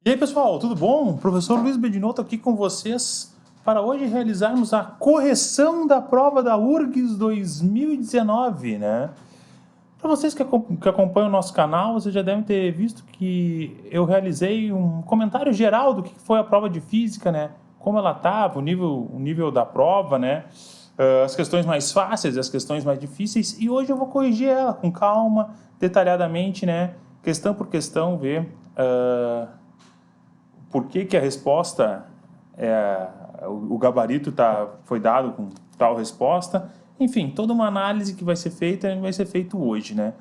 E aí, pessoal, tudo bom? Professor Luiz Bedinotto aqui com vocês para hoje realizarmos a correção da prova da URGS 2019, né? Para vocês que acompanham o nosso canal, vocês já devem ter visto que eu realizei um comentário geral do que foi a prova de física, né? Como ela estava, o nível da prova, né? As questões mais fáceis, as questões mais difíceis, e hoje eu vou corrigir ela com calma, detalhadamente, né? Questão por questão, ver por que a resposta, o gabarito foi dado com tal resposta. Enfim, toda uma análise que vai ser feita vai ser feito hoje, né?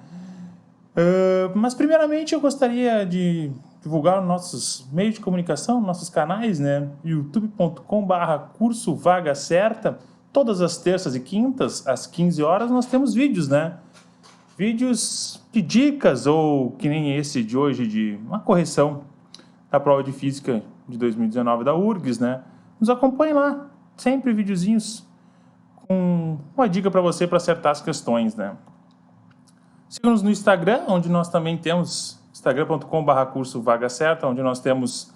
Mas primeiramente eu gostaria de divulgar nossos meios de comunicação, nossos canais, né? youtube.com/curso Vaga Certa. Todas as terças e quintas, às 15 horas, nós temos vídeos, né? Vídeos de dicas, ou que nem esse de hoje, de uma correção da prova de física de 2019 da URGS, né? Nos acompanhe lá, sempre videozinhos com uma dica para você para acertar as questões, né? Siga-nos no Instagram, onde nós também temos instagram.com/curso Vaga Certa, onde nós temos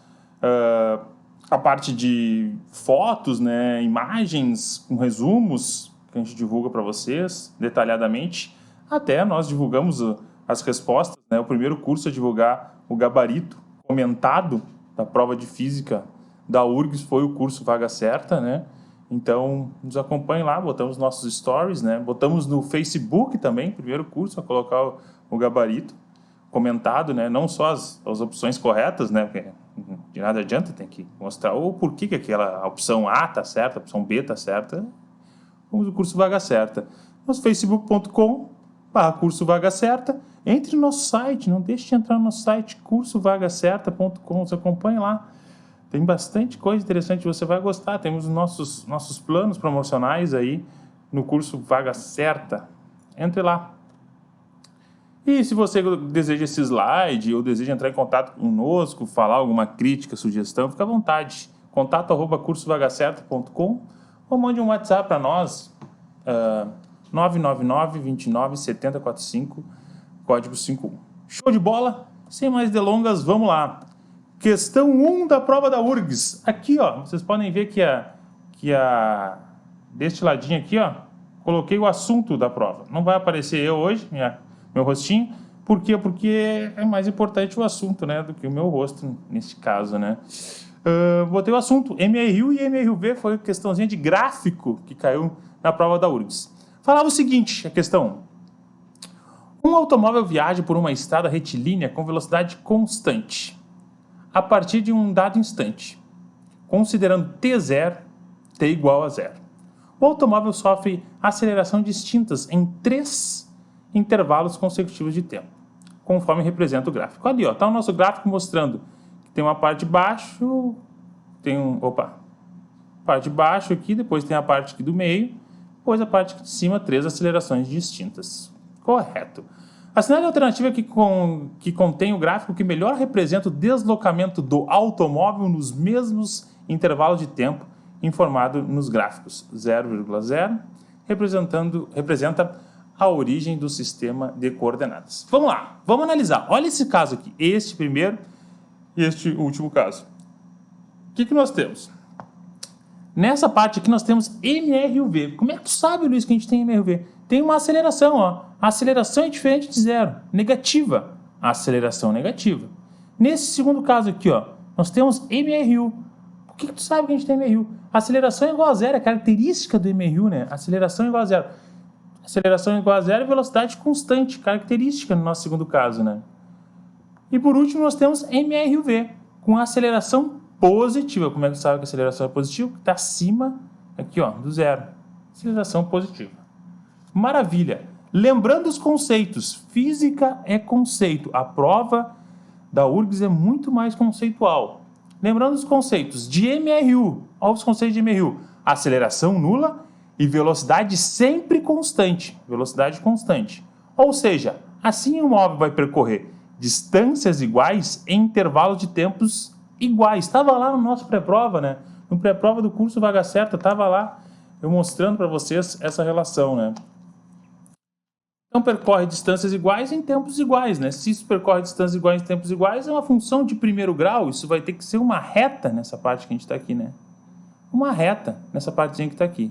a parte de fotos, né, imagens com resumos que a gente divulga para vocês detalhadamente. Até nós divulgamos as respostas, né? O primeiro curso a divulgar o gabarito comentado da prova de física da URGS foi o curso Vaga Certa, né? Então, nos acompanhe lá, botamos nossos stories, né? Botamos no Facebook também, primeiro curso, a colocar o gabarito comentado, né? Não só as opções corretas, né? Porque de nada adianta, tem que mostrar o porquê que aquela opção A tá certa, a opção B tá certa. Vamos no curso Vaga Certa. Nosso facebook.com/curso Vaga Certa. Entre no nosso site, não deixe de entrar no nosso site, cursovagacerta.com, você acompanha lá. Tem bastante coisa interessante, você vai gostar. Temos nossos planos promocionais aí no curso Vaga Certa. Entre lá. E se você deseja esse slide ou deseja entrar em contato conosco, falar alguma crítica, sugestão, fica à vontade. contato@cursovagacerta.com ou mande um WhatsApp para nós, 999 29 70 45, código 51. Show de bola? Sem mais delongas, vamos lá. Questão 1 da prova da URGS. Aqui, ó, vocês podem ver que deste ladinho aqui, ó, coloquei o assunto da prova. Não vai aparecer eu hoje, meu rostinho. Por quê? Porque é mais importante o assunto, né, do que o meu rosto, nesse caso, né. Botei o assunto. MRU e MRUV foi questãozinha de gráfico que caiu na prova da URGS. Falava o seguinte, a questão: um automóvel viaja por uma estrada retilínea com velocidade constante a partir de um dado instante, considerando T0, T igual a zero. O automóvel sofre aceleração distintas em 3 intervalos consecutivos de tempo, conforme representa o gráfico. Ali, ó, tá o nosso gráfico mostrando que tem uma parte de baixo, parte de baixo aqui, depois tem a parte aqui do meio, depois a parte aqui de cima, 3 acelerações distintas. Correto. Assinale a alternativa que contém o gráfico que melhor representa o deslocamento do automóvel nos mesmos intervalos de tempo informado nos gráficos. 0,0 representa a origem do sistema de coordenadas. Vamos lá, vamos analisar. Olha esse caso aqui, este primeiro e este último caso. O que nós temos? Nessa parte aqui nós temos MRUV. Como é que tu sabe, Luiz, que a gente tem MRUV? Tem uma aceleração, ó. A aceleração é diferente de zero, negativa. A aceleração negativa. Nesse segundo caso aqui, ó, nós temos MRU. Por que tu sabe que a gente tem MRU? A aceleração é igual a zero, é a característica do MRU, né? Aceleração é igual a zero. Aceleração é igual a zero e velocidade constante, característica no nosso segundo caso, né? E por último nós temos MRUV, com aceleração positiva. Como é que sabe que a aceleração é positiva? Está acima aqui, ó, do zero. Aceleração positiva. Maravilha. Lembrando os conceitos, física é conceito. A prova da URGS é muito mais conceitual. Lembrando os conceitos de MRU. Olha os conceitos de MRU. Aceleração nula e velocidade sempre constante. Velocidade constante. Ou seja, assim o móvel vai percorrer distâncias iguais em intervalos de tempos iguais. Estava lá no nosso pré-prova, né? No pré-prova do curso Vaga Certa, estava lá eu mostrando para vocês essa relação, né? Então, percorre distâncias iguais em tempos iguais, né? Se isso percorre distâncias iguais em tempos iguais, é uma função de primeiro grau, isso vai ter que ser uma reta nessa parte que a gente está aqui, né? Uma reta nessa partezinha que está aqui.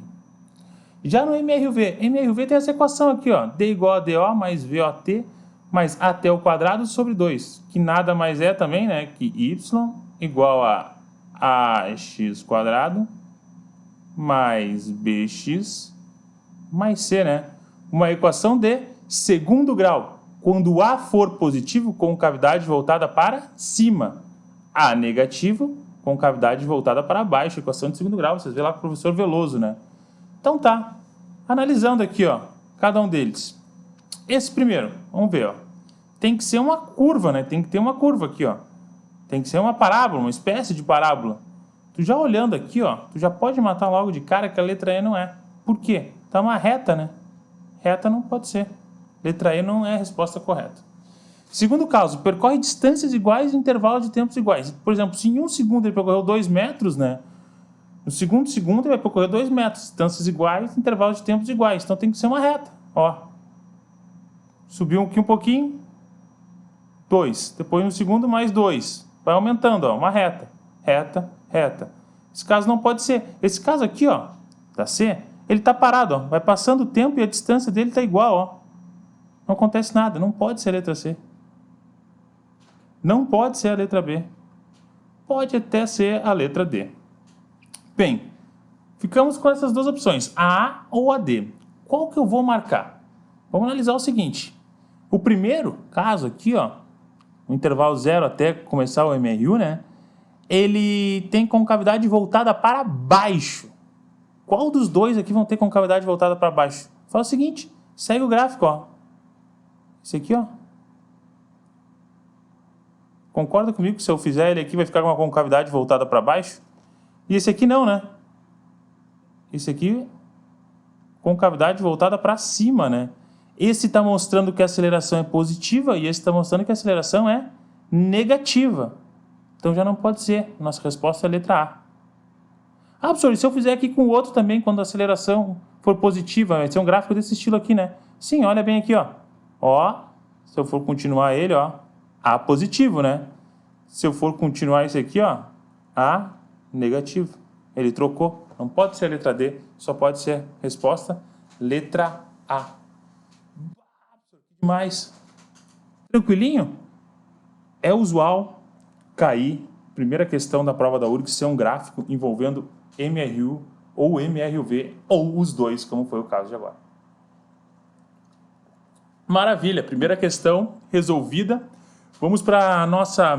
Já no MRV tem essa equação aqui, ó. D igual a DO mais VOT mais AT ao quadrado sobre 2, que nada mais é também, né? Que Y igual a AX quadrado mais BX mais C, né? Uma equação de segundo grau. Quando A for positivo, com cavidade voltada para cima. A negativo, com cavidade voltada para baixo. Equação de segundo grau. Vocês vê lá com o professor Veloso, né? Então tá. Analisando aqui, ó, cada um deles. Esse primeiro, vamos ver, ó. Tem que ser uma curva, né? Tem que ter uma curva aqui, ó. Tem que ser uma parábola, uma espécie de parábola. Tu já olhando aqui, ó, tu já pode matar logo de cara que a letra E não é. Por quê? Tá uma reta, né? Reta não pode ser. Letra E não é a resposta correta. Segundo caso, percorre distâncias iguais em intervalos de tempos iguais. Por exemplo, se em 1 segundo ele percorreu 2 metros, né? No segundo ele vai percorrer 2 metros. Distâncias iguais, intervalos de tempos iguais. Então tem que ser uma reta. Ó. Subiu aqui um pouquinho. 2. Depois no segundo mais 2. Vai aumentando, ó. Uma reta. Reta, reta. Esse caso não pode ser. Esse caso aqui, ó, da C, ele está parado, ó. Vai passando o tempo e a distância dele está igual, ó. Não acontece nada. Não pode ser a letra C. Não pode ser a letra B. Pode até ser a letra D. Bem, ficamos com essas duas opções, a A ou a D. Qual que eu vou marcar? Vamos analisar o seguinte. O primeiro caso aqui, ó, no intervalo 0 até começar o MRU, né? Ele tem concavidade voltada para baixo. Qual dos dois aqui vão ter concavidade voltada para baixo? Fala o seguinte, segue o gráfico, ó. Esse aqui, ó. Concorda comigo que se eu fizer ele aqui vai ficar com uma concavidade voltada para baixo? E esse aqui não, né? Esse aqui com cavidade voltada para cima, né? Esse está mostrando que a aceleração é positiva e esse está mostrando que a aceleração é negativa. Então já não pode ser. Nossa resposta é a letra A. Ah, professor, e se eu fizer aqui com o outro também, quando a aceleração for positiva, vai ser um gráfico desse estilo aqui, né? Sim, olha bem aqui, ó. Ó, se eu for continuar ele, ó, A positivo, né? Se eu for continuar esse aqui, ó, A negativo. Ele trocou. Não pode ser a letra D, só pode ser resposta letra A. Demais. Tranquilinho? É usual cair, primeira questão da prova da URGS, ser um gráfico envolvendo MRU ou MRUV, ou os dois, como foi o caso de agora. Maravilha, primeira questão resolvida. Vamos para a nossa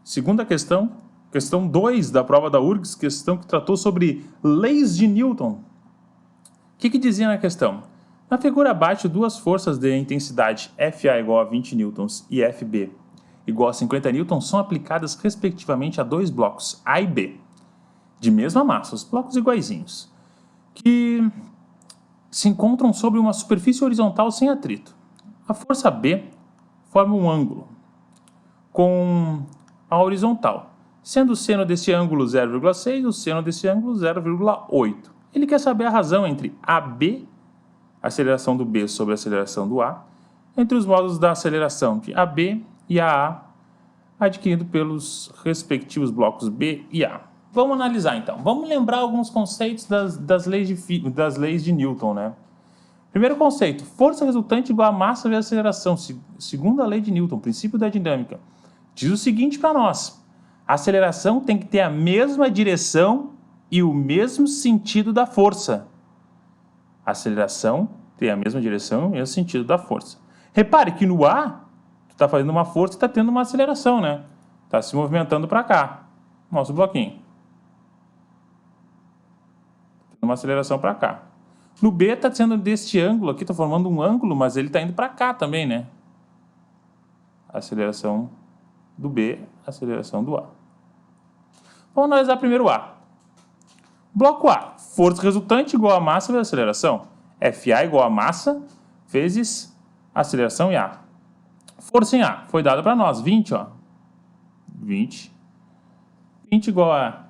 segunda questão. Questão 2 da prova da URGS, questão que tratou sobre leis de Newton. O que dizia na questão? Na figura abaixo, duas forças de intensidade FA igual a 20 newtons e FB igual a 50 newtons são aplicadas respectivamente a dois blocos A e B, de mesma massa, os blocos iguaizinhos, que se encontram sobre uma superfície horizontal sem atrito. A força B forma um ângulo com a horizontal, sendo o seno desse ângulo 0,6 e o seno desse ângulo 0,8. Ele quer saber a razão entre AB, a aceleração do B sobre a aceleração do A, entre os modos da aceleração de AB e AA, adquirido pelos respectivos blocos B e A. Vamos analisar então. Vamos lembrar alguns conceitos das leis de Newton, né? Primeiro conceito, força resultante igual a massa vezes aceleração, segundo a lei de Newton, princípio da dinâmica. Diz o seguinte para nós: a aceleração tem que ter a mesma direção e o mesmo sentido da força. A aceleração tem a mesma direção e o mesmo sentido da força. Repare que no A, tu está fazendo uma força e está tendo uma aceleração, né? Está se movimentando para cá. Nosso bloquinho. Tendo uma aceleração para cá. No B está sendo deste ângulo aqui, está formando um ângulo, mas ele está indo para cá também, né? A aceleração do B, a aceleração do A. Vamos analisar primeiro o A. Bloco A, força resultante igual a massa vezes aceleração. FA igual a massa vezes aceleração em A. Força em A foi dada para nós, 20, ó. 20. 20 igual a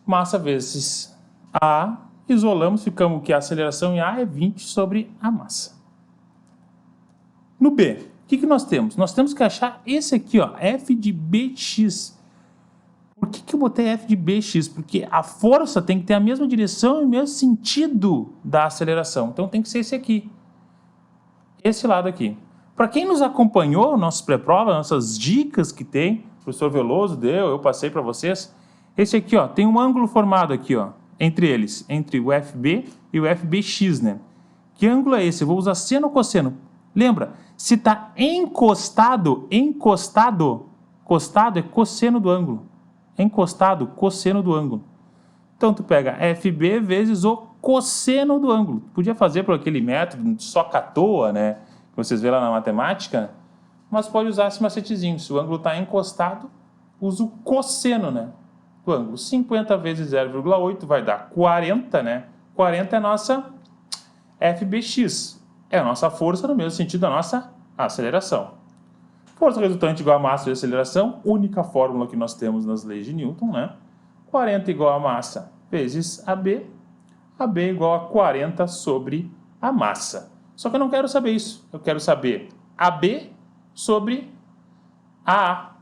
massa vezes A. Isolamos, ficamos que a aceleração em A é 20 sobre a massa. No B, o que nós temos? Nós temos que achar esse aqui, ó, f de bx. Por que eu botei f de bx? Porque a força tem que ter a mesma direção e o mesmo sentido da aceleração. Então tem que ser esse aqui. Esse lado aqui. Para quem nos acompanhou, nossas pré-provas, nossas dicas que tem, o professor Veloso deu, eu passei para vocês. Esse aqui, ó, tem um ângulo formado aqui, ó, entre eles, entre o FB e o FBX, né? Que ângulo é esse? Eu vou usar seno ou cosseno. Lembra, se está encostado, encostado é cosseno do ângulo. Encostado, cosseno do ângulo. Então, tu pega FB vezes o cosseno do ângulo. Podia fazer por aquele método só à toa, né? Que vocês vê lá na matemática. Mas pode usar esse macetezinho. Se o ângulo está encostado, usa o cosseno, né? Do ângulo. 50 vezes 0,8 vai dar 40, né? 40 é a nossa FBX. É a nossa força no mesmo sentido da nossa aceleração. Força resultante igual a massa de aceleração, única fórmula que nós temos nas leis de Newton, né? 40 igual a massa vezes AB, AB igual a 40 sobre a massa. Só que eu não quero saber isso, eu quero saber AB sobre AA.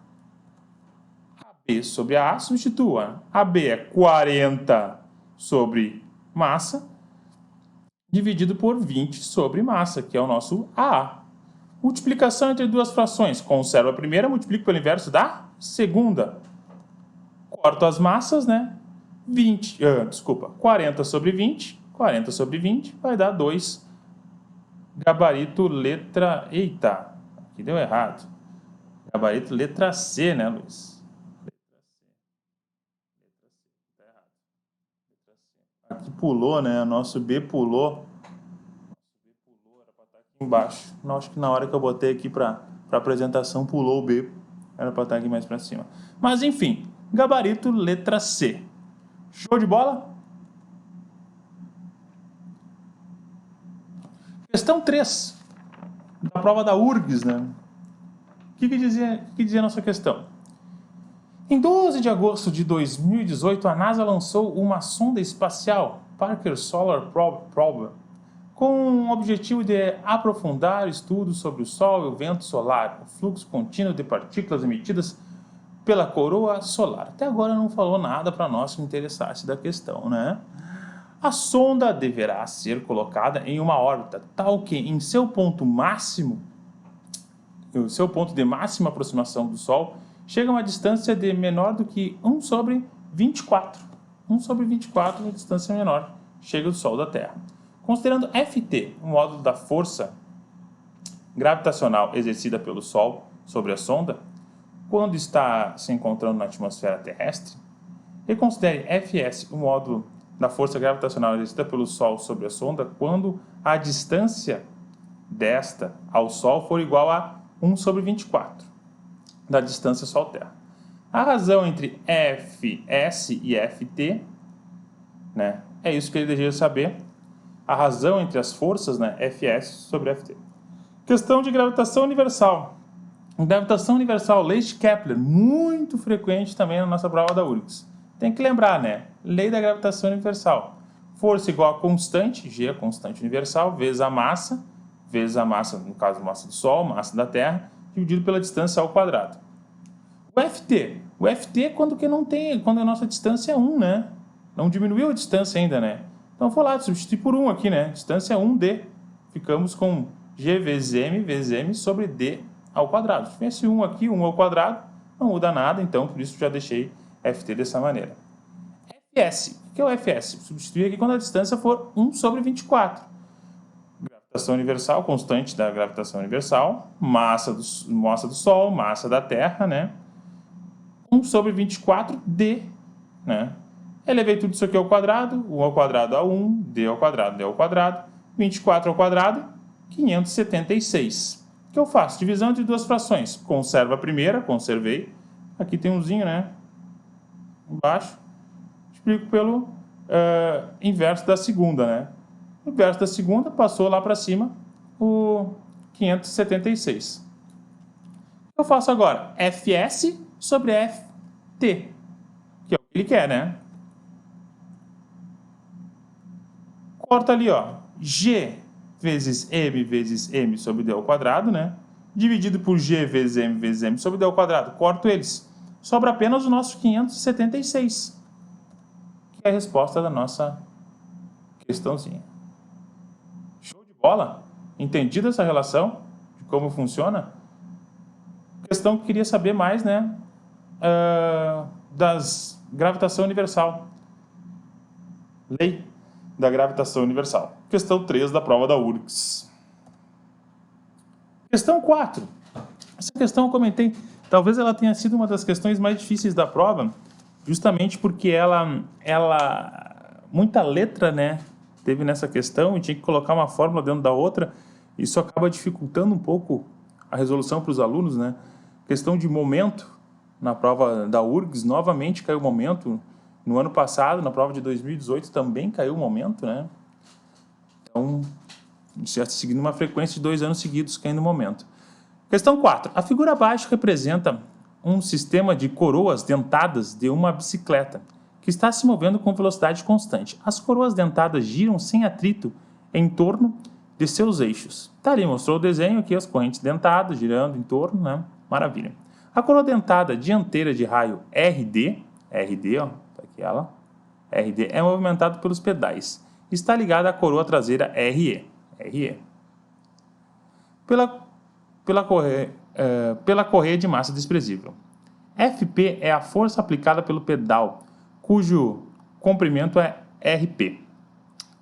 AB sobre AA substitua. AB é 40 sobre massa, dividido por 20 sobre massa, que é o nosso AA. Multiplicação entre duas frações. Conservo a primeira, multiplico pelo inverso da segunda. Corto as massas, né? 40 sobre 20. 40 sobre 20 vai dar 2. Gabarito letra... Eita, aqui deu errado. Gabarito letra C, né, Luiz? Aqui pulou, né? O nosso B pulou. Era para estar aqui embaixo. Não, acho que na hora que eu botei aqui para apresentação pulou o B. Era para estar aqui mais para cima. Mas enfim, gabarito letra C. Show de bola? Questão 3. Da prova da URGS, né? O que dizia a nossa questão? Em 12 de agosto de 2018, a NASA lançou uma sonda espacial, Parker Solar Probe, com o objetivo de aprofundar estudos sobre o Sol e o vento solar, o fluxo contínuo de partículas emitidas pela coroa solar. Até agora não falou nada para nós que interessasse da questão, né? A sonda deverá ser colocada em uma órbita tal que, em seu ponto máximo, o seu ponto de máxima aproximação do Sol, chega a uma distância de menor do que 1 sobre 24. 1 sobre 24 é uma distância menor, chega do Sol da Terra. Considerando Ft, o módulo da força gravitacional exercida pelo Sol sobre a sonda, quando está se encontrando na atmosfera terrestre, e considere Fs, o módulo da força gravitacional exercida pelo Sol sobre a sonda, quando a distância desta ao Sol for igual a 1 sobre 24 da distância Sol-Terra. A razão entre Fs e Ft, né, é isso que ele deseja saber. A razão entre as forças, né, Fs sobre Ft. Questão de gravitação universal. Gravitação universal, lei de Kepler, muito frequente também na nossa prova da URGS. Tem que lembrar, né? Lei da gravitação universal. Força igual a constante, G é a constante universal, vezes a massa, no caso, massa do Sol, massa da Terra, dividido pela distância ao quadrado. O Ft é quando a nossa distância é 1, né? Não diminuiu a distância ainda, né? Então, vou lá, substituir por 1 aqui, né? Distância é 1D. Ficamos com G vezes M sobre D ao quadrado. Se tivesse 1 aqui, 1 ao quadrado, não muda nada, então, por isso já deixei Ft dessa maneira. Fs, o que é o Fs? Substituir aqui quando a distância for 1 sobre 24. Gravitação universal, constante da gravitação universal, massa do Sol, massa da Terra, né? 1 sobre 24D, né? Elevei tudo isso aqui ao quadrado, 1 ao quadrado a 1, D ao quadrado, 24 ao quadrado, 576. O que eu faço? Divisão entre duas frações. Conservo a primeira, conservei. Aqui tem umzinho, né? Embaixo. Explico pelo inverso da segunda, né? O inverso da segunda passou lá para cima o 576. O que eu faço agora? Fs sobre Ft, que é o que ele quer, né? Corta ali, ó. G vezes m sobre d ao quadrado, né? Dividido por g vezes m sobre d ao quadrado. Corto eles. Sobra apenas o nosso 576, que é a resposta da nossa questãozinha. Show de bola? Entendido essa relação de como funciona? Questão que queria saber mais, né? Das gravitação universal. Lei da gravitação universal. Questão 3 da prova da URGS. Questão 4. Essa questão eu comentei, talvez ela tenha sido uma das questões mais difíceis da prova, justamente porque ela muita letra, né, teve nessa questão e tinha que colocar uma fórmula dentro da outra. Isso acaba dificultando um pouco a resolução para os alunos, né? Questão de momento, na prova da URGS, novamente caiu momento. No ano passado, na prova de 2018, também caiu o momento, né? Então, já seguindo uma frequência de 2 anos seguidos caindo o momento. Questão 4. A figura abaixo representa um sistema de coroas dentadas de uma bicicleta que está se movendo com velocidade constante. As coroas dentadas giram sem atrito em torno de seus eixos. Tá ali, mostrou o desenho aqui, as correntes dentadas girando em torno, né? Maravilha. A coroa dentada dianteira de raio RD, ó, tá aqui ela, RD, é movimentada pelos pedais. Está ligada à coroa traseira RE. Pela correia de massa desprezível. FP é a força aplicada pelo pedal, cujo comprimento é RP,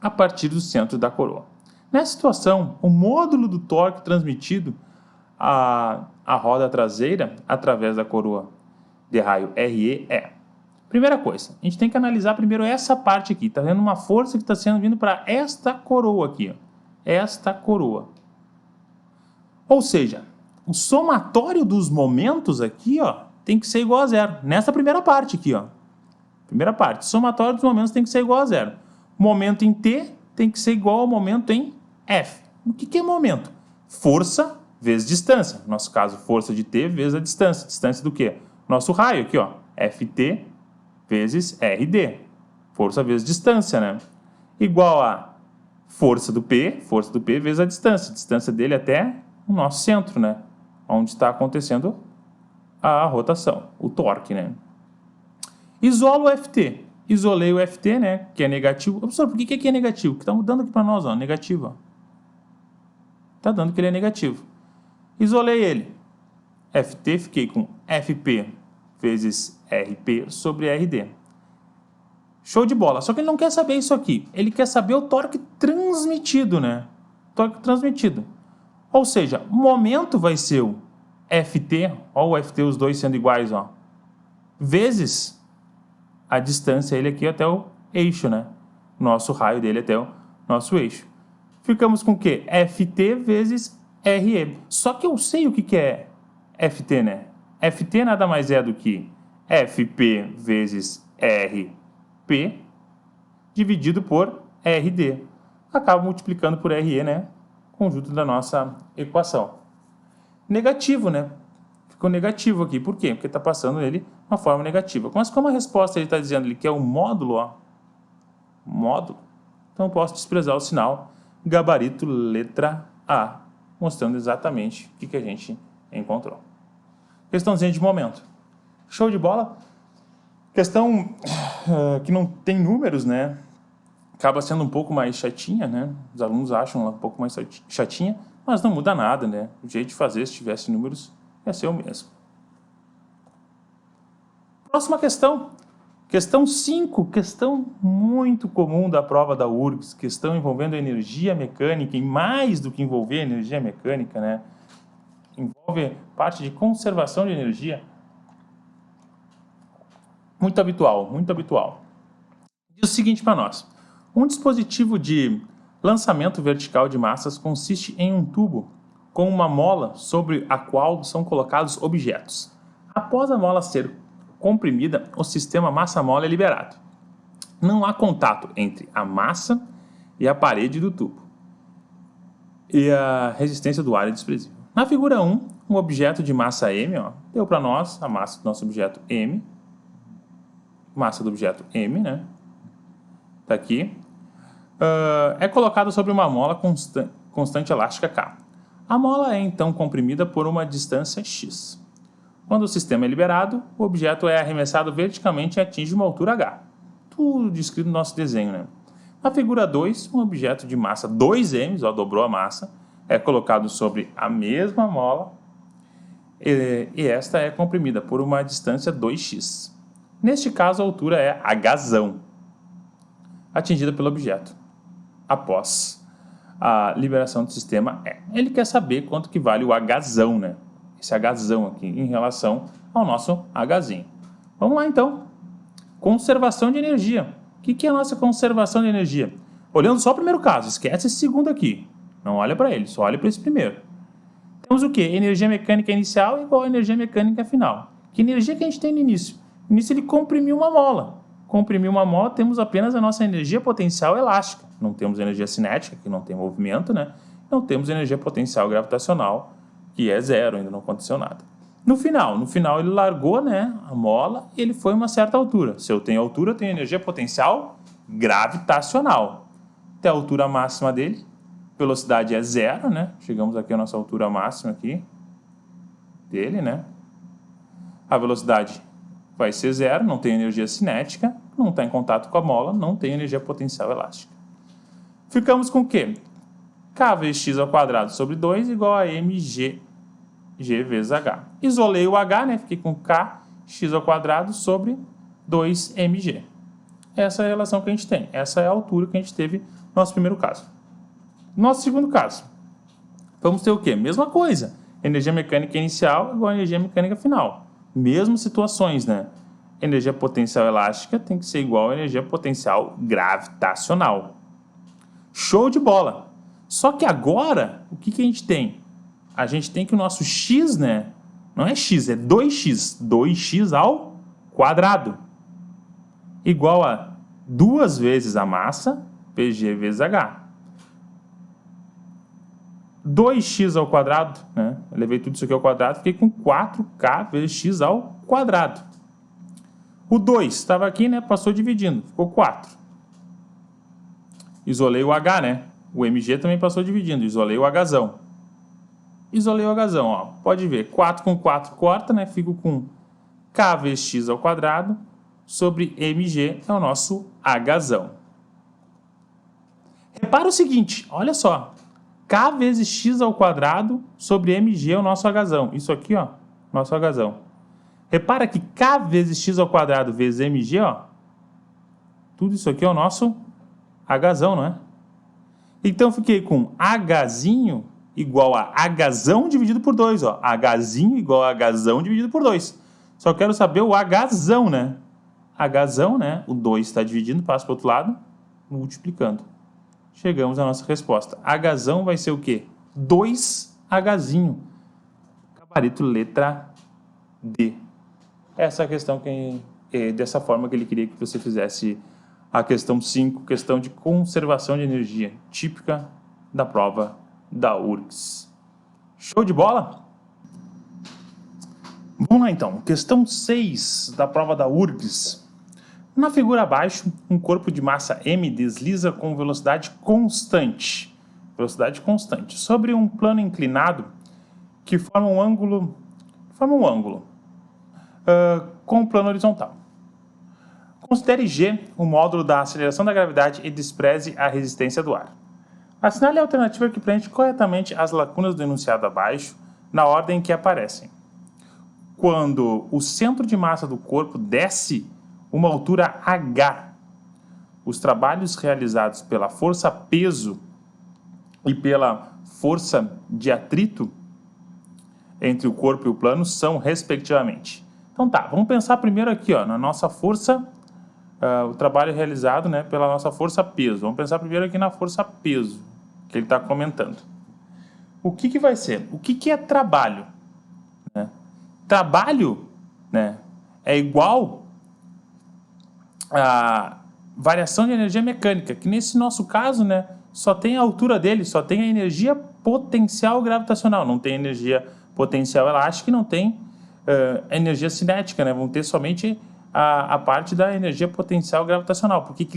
a partir do centro da coroa. Nessa situação, o módulo do torque transmitido à roda traseira através da coroa de raio RE é... Primeira coisa, a gente tem que analisar primeiro essa parte aqui. Está vendo uma força que está sendo vindo para esta coroa aqui, ó. Esta coroa. Ou seja, o somatório dos momentos aqui, ó, tem que ser igual a zero. Nessa primeira parte aqui, ó. Primeira parte, o somatório dos momentos tem que ser igual a zero. Momento em T tem que ser igual ao momento em F. O que é momento? Força vezes distância. No nosso caso, força de T vezes a distância. Distância do quê? Nosso raio aqui, ó. FT vezes RD. Força vezes distância, né? Igual a força do P vezes a distância. Distância dele até o nosso centro, né? Onde está acontecendo a rotação, o torque, né? Isolo o FT. Isolei o FT, né? Que é negativo. Professor, por que aqui é negativo? Que está mudando aqui para nós, ó. Negativo, ó. Está dando que ele é negativo. Isolei ele. FT, fiquei com FP vezes RP sobre RD. Show de bola. Só que ele não quer saber isso aqui. Ele quer saber o torque transmitido, né? Torque transmitido. Ou seja, o momento vai ser o FT, ó, o FT, os dois sendo iguais, ó, vezes a distância ele aqui até o eixo, né? Nosso raio dele até o nosso eixo. Ficamos com o quê? FT vezes RE. Só que eu sei o que é FT, né? FT nada mais é do que FP vezes RP dividido por RD. Acaba multiplicando por RE, né? Conjunto da nossa equação. Negativo, né? Ficou negativo aqui. Por quê? Porque está passando ele uma forma negativa. Mas como a resposta ele está dizendo ali que é o módulo, ó, módulo, então eu posso desprezar o sinal gabarito letra A, mostrando exatamente o que a gente encontrou. Questãozinha de momento. Show de bola? Questão que não tem números, né? Acaba sendo um pouco mais chatinha, né? Os alunos acham ela um pouco mais chatinha, mas não muda nada, né? O jeito de fazer, se tivesse números, ia ser o mesmo. Próxima questão. Questão 5, questão muito comum da prova da URGS, questão envolvendo energia mecânica, e mais do que envolver energia mecânica, né? Envolve parte de conservação de energia. Muito habitual, muito habitual. Diz o seguinte para nós. Um dispositivo de lançamento vertical de massas consiste em um tubo com uma mola sobre a qual são colocados objetos. Após a mola ser comprimida, o sistema massa-mola é liberado. Não há contato entre a massa e a parede do tubo. E a resistência do ar é desprezível. Na figura 1, um objeto de massa M, ó, deu para nós a massa do nosso objeto M. Massa do objeto M, né? Está aqui. É colocado sobre uma mola constante elástica K. A mola é então comprimida por uma distância x. Quando o sistema é liberado, o objeto é arremessado verticalmente e atinge uma altura h. Tudo descrito no nosso desenho, né? Na figura 2, um objeto de massa 2m, ó, dobrou a massa, é colocado sobre a mesma mola e esta é comprimida por uma distância 2x. Neste caso, a altura é hzão, atingida pelo objeto após a liberação do sistema E. Ele quer saber quanto que vale o hzão, né? Esse hzão aqui em relação ao nosso hzinho. Vamos lá então. Conservação de energia. O que é a nossa conservação de energia? Olhando só o primeiro caso, esquece esse segundo aqui. Não olha para ele, só olha para esse primeiro. Temos o que? Energia mecânica inicial igual a energia mecânica final. Que energia que a gente tem no início? No início ele comprimiu uma mola. Comprimiu uma mola, temos apenas a nossa energia potencial elástica. Não temos energia cinética, que não tem movimento, né? Não temos energia potencial gravitacional, que é zero, ainda não aconteceu nada. No final ele largou, né, a mola e ele foi a uma certa altura. Se eu tenho altura, eu tenho energia potencial gravitacional. Até a altura máxima dele, velocidade é zero, né? Chegamos aqui à nossa altura máxima aqui dele, né? A velocidade vai ser zero, não tem energia cinética, não está em contato com a mola, não tem energia potencial elástica. Ficamos com o quê? K vezes x ao quadrado sobre 2 igual a mg vezes h. Isolei o h, né? Fiquei com k x ao quadrado sobre 2mg. Essa é a relação que a gente tem. Essa é a altura que a gente teve no nosso primeiro caso. Nosso segundo caso, vamos ter o quê? Mesma coisa. Energia mecânica inicial igual a energia mecânica final. Mesmas situações, né? Energia potencial elástica tem que ser igual a energia potencial gravitacional. Show de bola! Só que agora, o que a gente tem? A gente tem que o nosso x, né? Não é x, é 2x. 2x ao quadrado. Igual a 2 vezes a massa, pg vezes h. 2x ao quadrado, né? Eu levei tudo isso aqui ao quadrado, fiquei com 4k vezes x ao quadrado. O 2 estava aqui, né? Passou dividindo, ficou 4. Isolei o h, né? O mg também passou dividindo, isolei o hzão. Isolei o hzão, ó. Pode ver, 4 com 4 corta, né? Fico com k vezes x ao quadrado sobre mg é o nosso hzão. Repara o seguinte, olha só. K vezes x ao quadrado sobre mg é o nosso hzão. Isso aqui, ó, nosso hzão. Repara que k vezes x ao quadrado vezes mg, ó, tudo isso aqui é o nosso hzão, não é? Então, fiquei com hzinho igual a hzão dividido por 2, ó. Hzinho igual a hzão dividido por 2. Só quero saber o hzão, né? Hzão, né? O 2 está dividindo, passa para o outro lado, multiplicando. Chegamos à nossa resposta. Hzão vai ser o quê? 2hzinho. Gabarito letra D. Essa é a questão dessa forma que ele queria que você fizesse a questão 5, questão de conservação de energia, típica da prova da URGS. Show de bola? Vamos lá então, questão 6 da prova da URGS. Na figura abaixo, um corpo de massa m desliza com velocidade constante sobre um plano inclinado que forma um ângulo com o plano horizontal. Considere G o módulo da aceleração da gravidade e despreze a resistência do ar. Assinale a alternativa que preenche corretamente as lacunas do enunciado abaixo na ordem que aparecem. Quando o centro de massa do corpo desce uma altura h, os trabalhos realizados pela força-peso e pela força de atrito entre o corpo e o plano são, respectivamente. Então tá, vamos pensar primeiro aqui, ó, na nossa força, o trabalho realizado, né, pela nossa força-peso. Vamos pensar primeiro aqui na força-peso, que ele está comentando. O que vai ser? O que é trabalho? Né? Trabalho, né, é igual a variação de energia mecânica, que nesse nosso caso, né, só tem a altura dele, só tem a energia potencial gravitacional, não tem energia potencial elástica e não tem energia cinética, né? Vão ter somente a parte da energia potencial gravitacional. Por que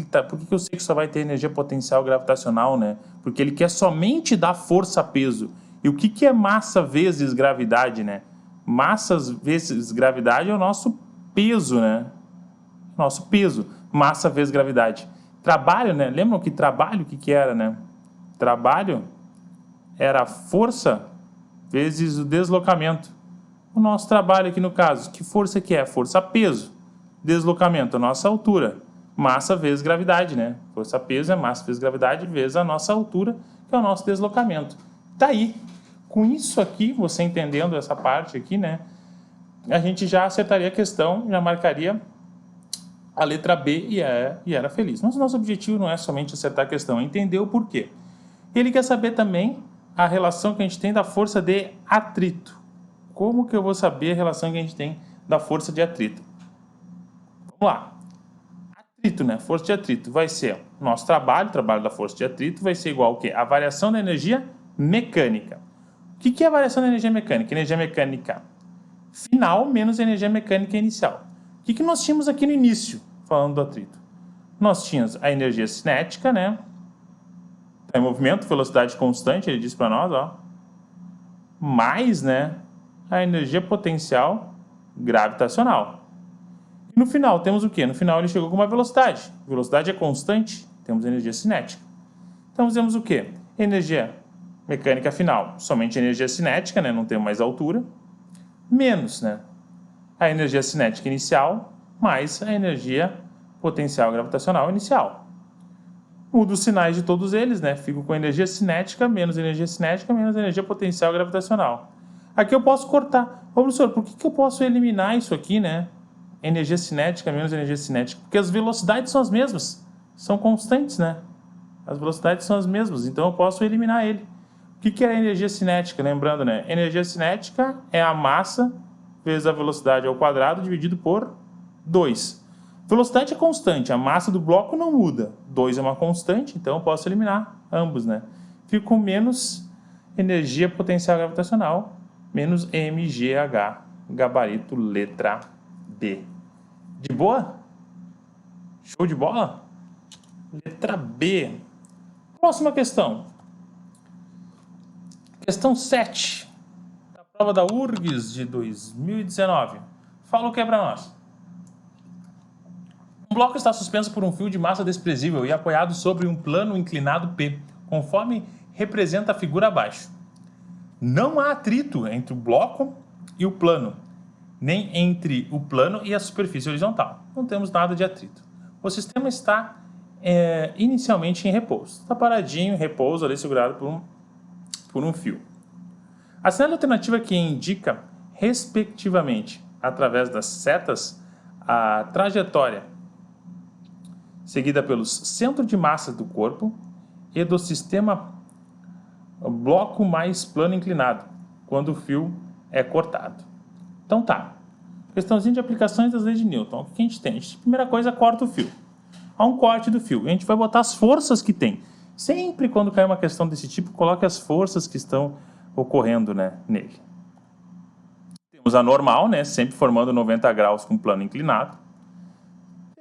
eu sei que só vai ter energia potencial gravitacional, né? Porque ele quer somente dar força-peso. E o que é massa vezes gravidade, né? Massa vezes gravidade é o nosso peso, né? Nosso peso. Massa vezes gravidade. Trabalho, né? Lembram que trabalho, o que era, né? Trabalho era força vezes o deslocamento. O nosso trabalho aqui no caso, que força que é? Força-peso. Deslocamento, a nossa altura. Massa vezes gravidade, né? Força-peso é massa vezes gravidade vezes a nossa altura, que é o nosso deslocamento. Tá aí. Com isso aqui, você entendendo essa parte aqui, né? A gente já acertaria a questão, já marcaria a letra B e era feliz. Mas o nosso objetivo não é somente acertar a questão, é entender o porquê. Ele quer saber também a relação que a gente tem da força de atrito. Como que eu vou saber a relação que a gente tem da força de atrito? Vamos lá. Atrito, né? Força de atrito vai ser nosso trabalho da força de atrito vai ser igual ao quê? A variação da energia mecânica. O que é a variação da energia mecânica? Energia mecânica final menos energia mecânica inicial. O que nós tínhamos aqui no início, falando do atrito? Nós tínhamos a energia cinética, né? Está em movimento, velocidade constante, ele diz para nós, ó. Mais, né? A energia potencial gravitacional. E no final, temos o quê? No final ele chegou com uma velocidade. Velocidade é constante, temos energia cinética. Então, temos o quê? Energia mecânica final, somente energia cinética, né? Não temos mais altura. Menos, né? A energia cinética inicial, mais a energia potencial gravitacional inicial. Mudo os sinais de todos eles, né? Fico com energia cinética, menos energia potencial gravitacional. Aqui eu posso cortar. Ô, professor, por que eu posso eliminar isso aqui, né? Energia cinética menos energia cinética. Porque as velocidades são as mesmas. São constantes, né? As velocidades são as mesmas, então eu posso eliminar ele. O que é a energia cinética? Lembrando, né? Energia cinética é a massa vezes a velocidade ao quadrado dividido por 2. Velocidade é constante, a massa do bloco não muda. 2 é uma constante, então eu posso eliminar ambos, né? Fico com menos energia potencial gravitacional, menos mgh, gabarito letra B. De boa? Show de bola? Letra B. Próxima questão. Questão 7, da prova da URGS de 2019. Fala o que é para nós. Um bloco está suspenso por um fio de massa desprezível e apoiado sobre um plano inclinado P, conforme representa a figura abaixo. Não há atrito entre o bloco e o plano, nem entre o plano e a superfície horizontal. Não temos nada de atrito. O sistema está inicialmente em repouso. Está paradinho, em repouso, ali segurado por um fio. Assinale a alternativa que indica, respectivamente, através das setas, a trajetória seguida pelos centros de massa do corpo e do sistema bloco mais plano inclinado, quando o fio é cortado. Então tá. Questãozinha de aplicações das leis de Newton. O que a gente tem? A gente, primeira coisa, corta o fio. Há um corte do fio. A gente vai botar as forças que tem. Sempre quando cai uma questão desse tipo, coloque as forças que estão ocorrendo, né, nele. Temos a normal, né, sempre formando 90 graus com plano inclinado.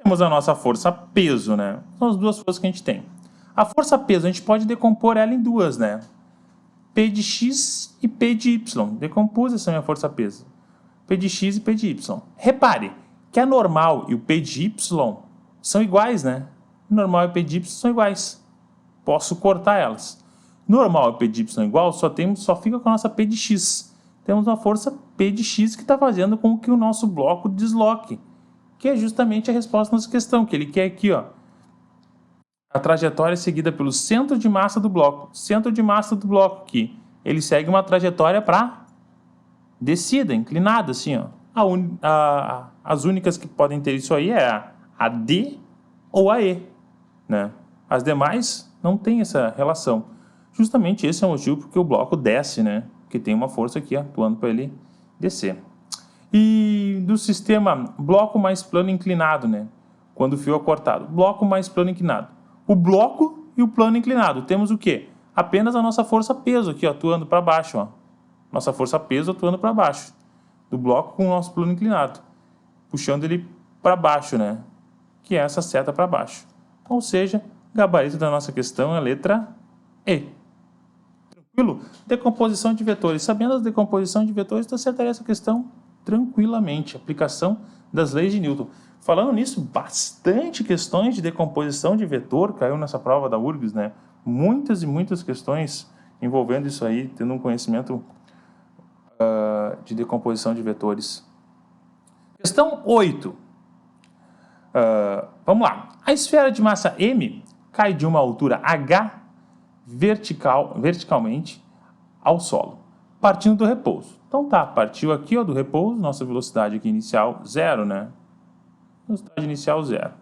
Temos a nossa força peso, né? São as duas forças que a gente tem. A força peso, a gente pode decompor ela em duas, né? P de X e P de Y. Decompus essa minha força peso. P de X e P de Y. Repare que a normal e o P de Y são iguais, né? Normal e P de Y são iguais. Posso cortar elas. Normal e P de Y igual, só fica com a nossa P de X. Temos uma força P de X que está fazendo com que o nosso bloco desloque. Que é justamente a resposta da nossa questão, que ele quer aqui, ó. A trajetória é seguida pelo centro de massa do bloco. Centro de massa do bloco aqui. Ele segue uma trajetória para descida, inclinada, assim, ó. As únicas que podem ter isso aí é a D ou a E, né? As demais não tem essa relação. Justamente esse é o motivo porque o bloco desce, né? Porque tem uma força aqui atuando para ele descer. E do sistema bloco mais plano inclinado, né? Quando o fio é cortado. Bloco mais plano inclinado. O bloco e o plano inclinado. Temos o quê? Apenas a nossa força peso aqui, ó, atuando para baixo, ó. Nossa força peso atuando para baixo. Do bloco com o nosso plano inclinado. Puxando ele para baixo, né? Que é essa seta para baixo. Ou seja, gabarito da nossa questão é a letra E. Tranquilo? Decomposição de vetores. Sabendo a decomposição de vetores, tu acertaria essa questão tranquilamente. Aplicação das leis de Newton. Falando nisso, bastante questões de decomposição de vetor caiu nessa prova da URGS, né? Muitas e muitas questões envolvendo isso aí, tendo um conhecimento de decomposição de vetores. Questão 8. Vamos lá. A esfera de massa M cai de uma altura h verticalmente ao solo, partindo do repouso. Então tá, partiu aqui ó, do repouso, nossa velocidade aqui inicial, 0, né? Velocidade inicial, 0.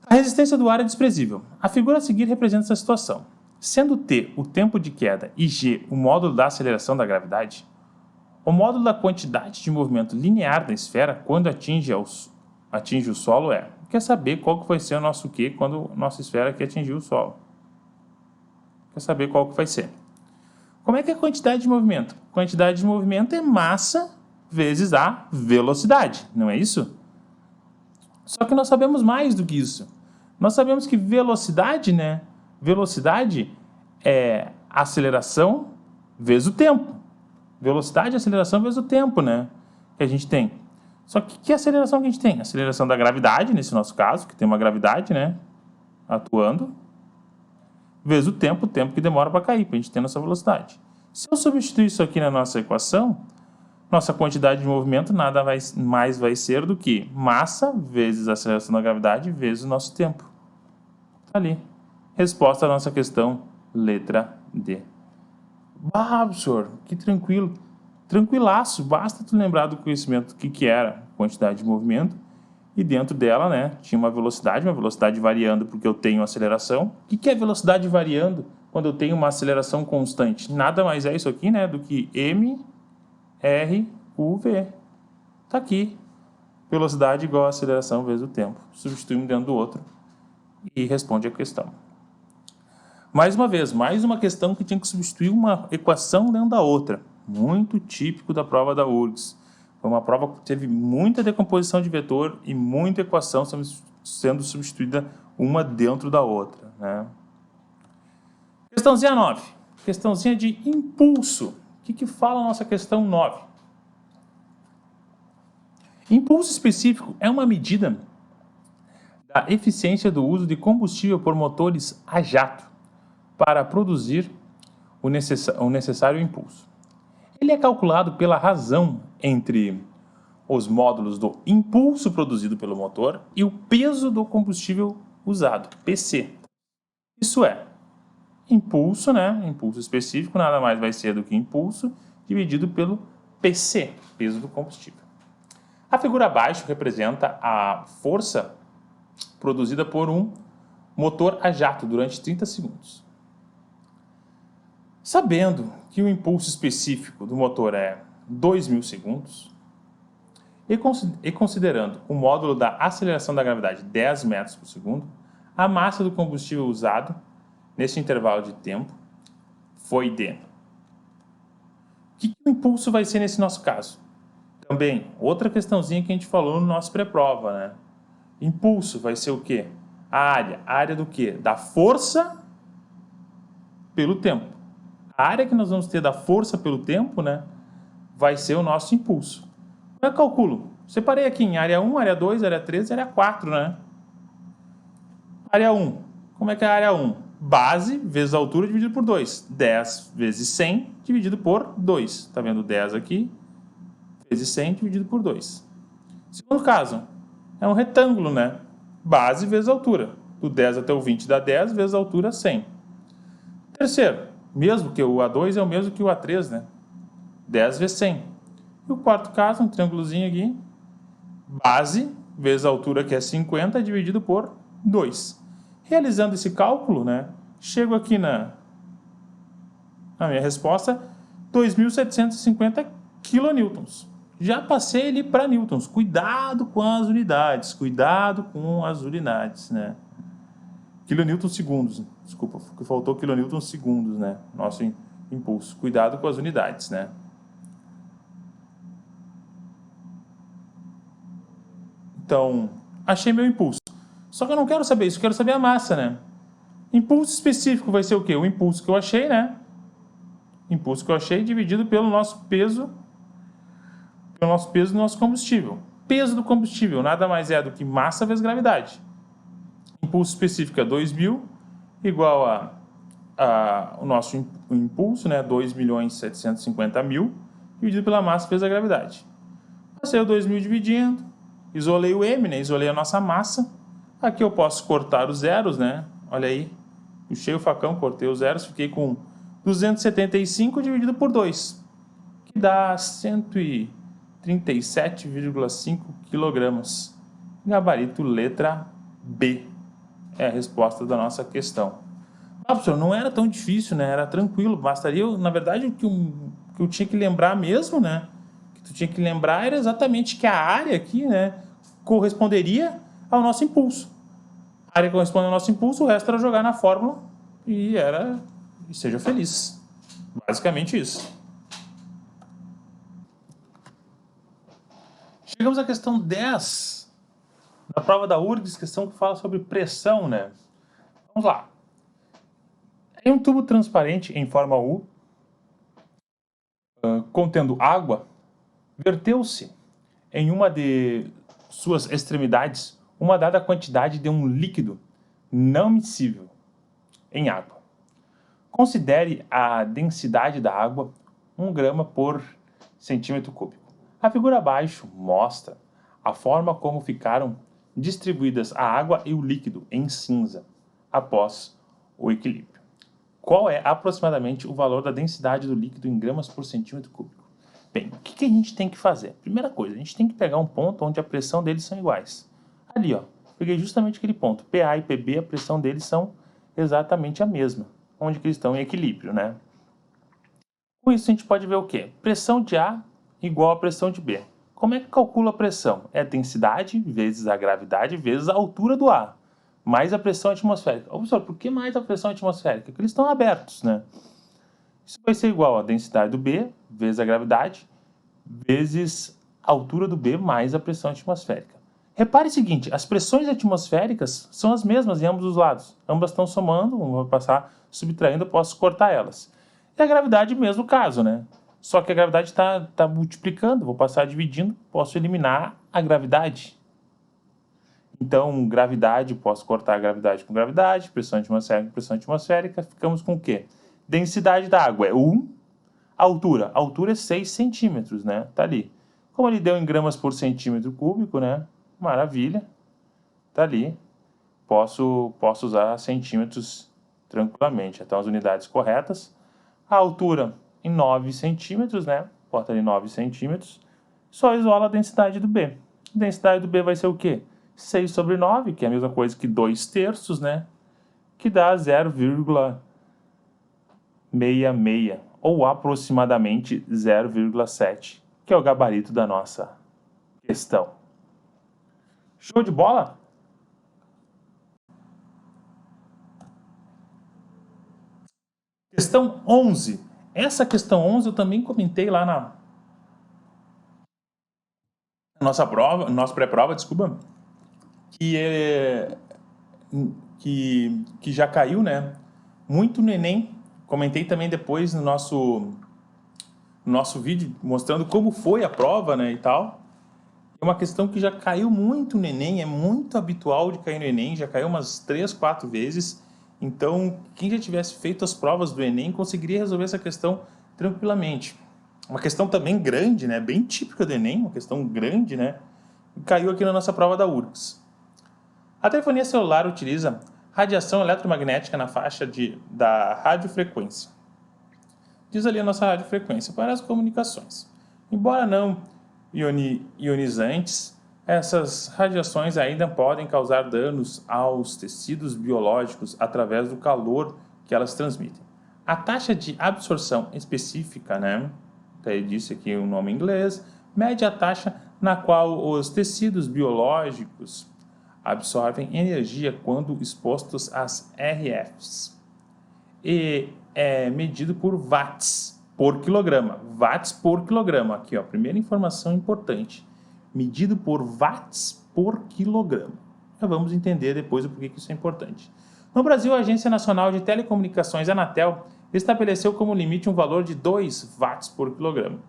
A resistência do ar é desprezível. A figura a seguir representa essa situação. Sendo t o tempo de queda e g o módulo da aceleração da gravidade, o módulo da quantidade de movimento linear da esfera quando atinge o solo é... Quer saber qual que vai ser o nosso Q quando a nossa esfera aqui atingir o solo. Quer saber qual que vai ser. Como é que é a quantidade de movimento? Quantidade de movimento é massa vezes a velocidade, não é isso? Só que nós sabemos mais do que isso. Nós sabemos que velocidade, né? Velocidade é aceleração vezes o tempo. Velocidade é aceleração vezes o tempo, né? Que a gente tem. Só que aceleração que a gente tem? Aceleração da gravidade, nesse nosso caso, que tem uma gravidade, né? Atuando. Vezes o tempo que demora para cair, para a gente ter nossa velocidade. Se eu substituir isso aqui na nossa equação, nossa quantidade de movimento nada mais vai ser do que massa vezes a aceleração da gravidade vezes o nosso tempo. Tá ali. Resposta à nossa questão, letra D. Ah, professor, que tranquilo. Tranquilaço, basta tu lembrar do conhecimento do que era quantidade de movimento. E dentro dela, né, tinha uma velocidade variando porque eu tenho aceleração. O que é velocidade variando quando eu tenho uma aceleração constante? Nada mais é isso aqui, né, do que m, r, u, v. Tá aqui. Velocidade igual a aceleração vezes o tempo. Substitui um dentro do outro e responde a questão. Mais uma vez, mais uma questão que tinha que substituir uma equação dentro da outra. Muito típico da prova da URGS. Foi uma prova que teve muita decomposição de vetor e muita equação sendo substituída uma dentro da outra, né? Questãozinha 9. Questãozinha de impulso. O que fala a nossa questão 9? Impulso específico é uma medida da eficiência do uso de combustível por motores a jato para produzir o necessário impulso. Ele é calculado pela razão entre os módulos do impulso produzido pelo motor e o peso do combustível usado, PC. Isso é, impulso, né? Impulso específico nada mais vai ser do que impulso dividido pelo PC, peso do combustível. A figura abaixo representa a força produzida por um motor a jato durante 30 segundos. Sabendo que o impulso específico do motor é 2.000 segundos, e considerando o módulo da aceleração da gravidade 10 metros por segundo, a massa do combustível usado nesse intervalo de tempo foi de... O que o impulso vai ser nesse nosso caso? Também, outra questãozinha que a gente falou no nosso pré-prova, né? Impulso vai ser o quê? A área do quê? Da força pelo tempo. A área que nós vamos ter da força pelo tempo, né, vai ser o nosso impulso. Eu calculo. Separei aqui em área 1, área 2, área 3 e área 4, né? Área 1. Como é que é a área 1? Base vezes a altura dividido por 2. 10 vezes 100 dividido por 2. Tá vendo 10 aqui? Vezes 100 dividido por 2. Segundo caso, é um retângulo, né? Base vezes a altura. Do 10 até o 20 dá 10 vezes a altura 100. Terceiro, mesmo que o A2 é o mesmo que o A3, né? 10 vezes 100. E o quarto caso, um triângulozinho aqui. Base vezes a altura, que é 50, dividido por 2. Realizando esse cálculo, né? Chego aqui na minha resposta, 2.750 kilonewtons. Já passei ali para newtons. Cuidado com as unidades. Cuidado com as unidades, né? Kilonewtons segundos. Desculpa, porque faltou kilonewtons segundos, né? Nosso impulso. Cuidado com as unidades, né? Então, achei meu impulso. Só que eu não quero saber isso, eu quero saber a massa, né? Impulso específico vai ser o quê? O impulso que eu achei, né? Impulso que eu achei dividido pelo nosso peso do nosso combustível. Peso do combustível nada mais é do que massa vezes gravidade. Impulso específico é 2.000, igual o nosso impulso, né? 2.750.000, dividido pela massa vezes a gravidade. Passei o 2.000 dividindo, isolei o M, né? Isolei a nossa massa. Aqui eu posso cortar os zeros, né? Olha aí, puxei o facão, cortei os zeros, fiquei com 275 dividido por 2, que dá 137,5 quilogramas. Gabarito letra B é a resposta da nossa questão. Ah, professor, não era tão difícil, né? Era tranquilo, bastaria, na verdade, o que eu tinha que lembrar mesmo, né? O que tu tinha que lembrar era exatamente que a área aqui, né, corresponderia ao nosso impulso. A área corresponde ao nosso impulso, o resto era jogar na fórmula e seja feliz. Basicamente isso. Chegamos à questão 10 da prova da URGS, questão que fala sobre pressão, né? Vamos lá. Em um tubo transparente em forma U, contendo água, verteu-se em uma de suas extremidades uma dada quantidade de um líquido não miscível em água. Considere a densidade da água 1 grama por centímetro cúbico. A figura abaixo mostra a forma como ficaram distribuídas a água e o líquido em cinza após o equilíbrio. Qual é aproximadamente o valor da densidade do líquido em gramas por centímetro cúbico? Bem, o que a gente tem que fazer? Primeira coisa, a gente tem que pegar um ponto onde a pressão deles são iguais. Ali, ó, peguei justamente aquele ponto. PA e PB, a pressão deles são exatamente a mesma, onde que eles estão em equilíbrio, né? Com isso a gente pode ver o quê? Pressão de A igual a pressão de B. Como é que calcula a pressão? É a densidade vezes a gravidade vezes a altura do A, mais a pressão atmosférica. Ô, professor, por que mais a pressão atmosférica? Porque eles estão abertos, né? Isso vai ser igual a densidade do B vezes a gravidade vezes a altura do B mais a pressão atmosférica. Repare o seguinte, as pressões atmosféricas são as mesmas em ambos os lados. Ambas estão somando, uma vai passar subtraindo, eu posso cortar elas. E a gravidade, mesmo caso, né? Só que a gravidade está multiplicando, vou passar dividindo, posso eliminar a gravidade. Então, gravidade, posso cortar a gravidade com gravidade, pressão atmosférica com pressão atmosférica, ficamos com o quê? Densidade da água é 1, a altura é 6 centímetros, né? Tá ali. Como ele deu em gramas por centímetro cúbico, né? Maravilha, tá ali. Posso usar centímetros tranquilamente, então as unidades corretas. A altura em 9 centímetros, né? Bota ali 9 centímetros. Só isola a densidade do B. A densidade do B vai ser o quê? 6 sobre 9, que é a mesma coisa que 2/3, né? Que dá 0,66, ou aproximadamente 0,7, que é o gabarito da nossa questão. Show de bola? Questão 11. Essa questão 11 eu também comentei lá na nossa prova, nossa pré-prova, desculpa, que já caiu, né? Muito no Enem. Comentei também depois no nosso vídeo mostrando como foi a prova, né, e tal. É uma questão que já caiu muito no Enem, é muito habitual de cair no Enem, já caiu umas 3, 4 vezes. Então, quem já tivesse feito as provas do Enem conseguiria resolver essa questão tranquilamente. Uma questão também grande, né, bem típica do Enem, uma questão grande, né, caiu aqui na nossa prova da URGS. A telefonia celular utiliza radiação eletromagnética na faixa da radiofrequência. Diz ali a nossa radiofrequência para as comunicações. Embora não ionizantes, essas radiações ainda podem causar danos aos tecidos biológicos através do calor que elas transmitem. A taxa de absorção específica, né? Daí disse aqui o nome em inglês, mede a taxa na qual os tecidos biológicos absorvem energia quando expostos às RFs. E é medido por watts por quilograma. Watts por quilograma. Aqui, ó, primeira informação importante. Medido por watts por quilograma. Já vamos entender depois o porquê que isso é importante. No Brasil, a Agência Nacional de Telecomunicações, Anatel, estabeleceu como limite um valor de 2 watts por quilograma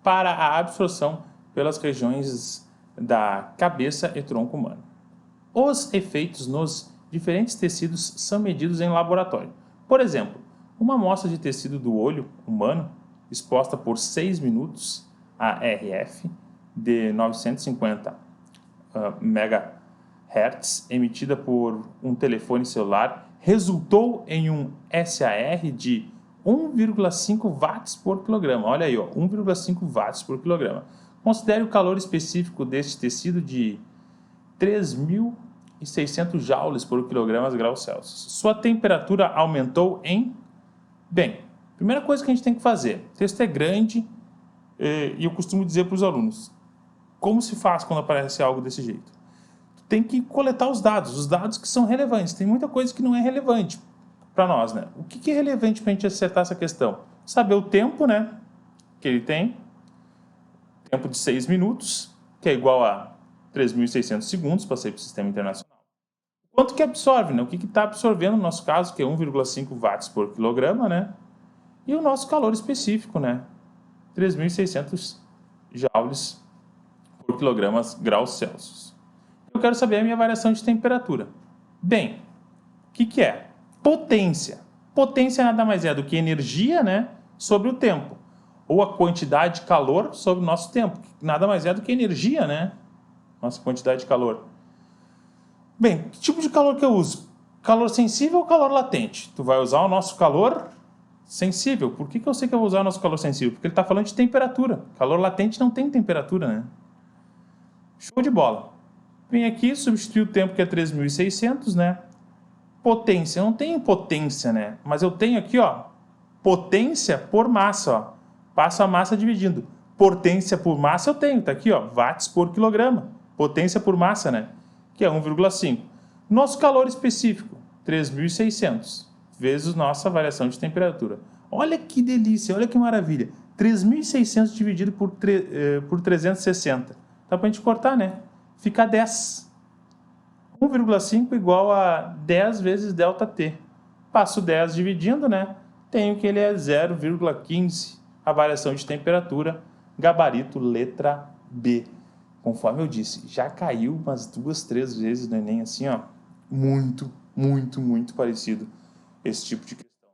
para a absorção pelas regiões da cabeça e tronco humano. Os efeitos nos diferentes tecidos são medidos em laboratório. Por exemplo, uma amostra de tecido do olho humano exposta por 6 minutos a RF de 950 MHz emitida por um telefone celular resultou em um SAR de 1,5 watts por quilograma. Olha aí, 1,5 watts por quilograma. Considere o calor específico deste tecido de 3.600 joules por quilograma graus Celsius. Sua temperatura aumentou em... Bem, primeira coisa que a gente tem que fazer, o texto é grande e eu costumo dizer para os alunos, como se faz quando aparece algo desse jeito? Tem que coletar os dados que são relevantes. Tem muita coisa que não é relevante para nós, né? O que é relevante para a gente acertar essa questão? Saber o tempo, né, que ele tem, tempo de 6 minutos, que é igual a 3.600 segundos, passei para o sistema internacional. Quanto que absorve, né? O que está absorvendo no nosso caso, que é 1,5 watts por quilograma, né? E o nosso calor específico, né? 3.600 joules por quilograma graus Celsius. Eu quero saber a minha variação de temperatura. Bem, o que é? Potência. Potência nada mais é do que energia, né, sobre o tempo. Ou a quantidade de calor sobre o nosso tempo. Nada mais é do que energia, né? Nossa quantidade de calor. Bem, que tipo de calor que eu uso? Calor sensível ou calor latente? Tu vai usar o nosso calor sensível. Por que eu sei que eu vou usar o nosso calor sensível? Porque ele está falando de temperatura. Calor latente não tem temperatura, né? Show de bola. Vem aqui, substitui o tempo que é 3.600, né? Potência, eu não tenho potência, né? Mas eu tenho aqui, potência por massa, Passo a massa dividindo. Potência por massa eu tenho, tá aqui, watts por quilograma. Potência por massa, né? Que é 1,5. Nosso calor específico, 3.600, vezes nossa variação de temperatura. Olha que delícia, olha que maravilha. 3.600 dividido por 360. Dá pra gente cortar, né? Fica 10. 1,5 igual a 10 vezes ΔT. Passo 10 dividindo, né? Tenho que ele é 0,15. A variação de temperatura, gabarito, letra B. Conforme eu disse, já caiu umas 2, 3 vezes no Enem, assim, muito, muito, muito parecido esse tipo de questão.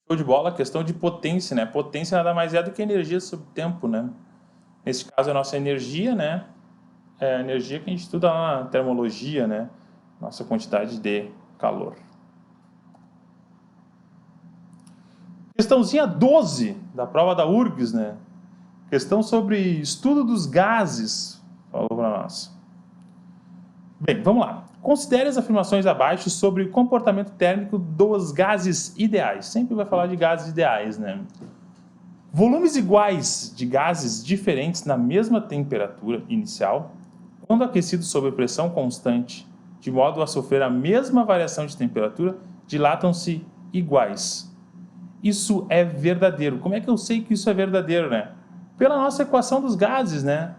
Show de bola, questão de potência, né? Potência nada mais é do que energia sobre tempo, né? Nesse caso, a nossa energia, né? É a energia que a gente estuda lá na termologia, né? Nossa quantidade de calor. Questãozinha 12 da prova da URGS, né? Questão sobre estudo dos gases. Falou para nós. Bem, vamos lá. Considere as afirmações abaixo sobre o comportamento térmico dos gases ideais. Sempre vai falar de gases ideais, né? Volumes iguais de gases diferentes na mesma temperatura inicial, quando aquecidos sob pressão constante, de modo a sofrer a mesma variação de temperatura, dilatam-se iguais. Isso é verdadeiro. Como é que eu sei que isso é verdadeiro, né? Pela nossa equação dos gases, né?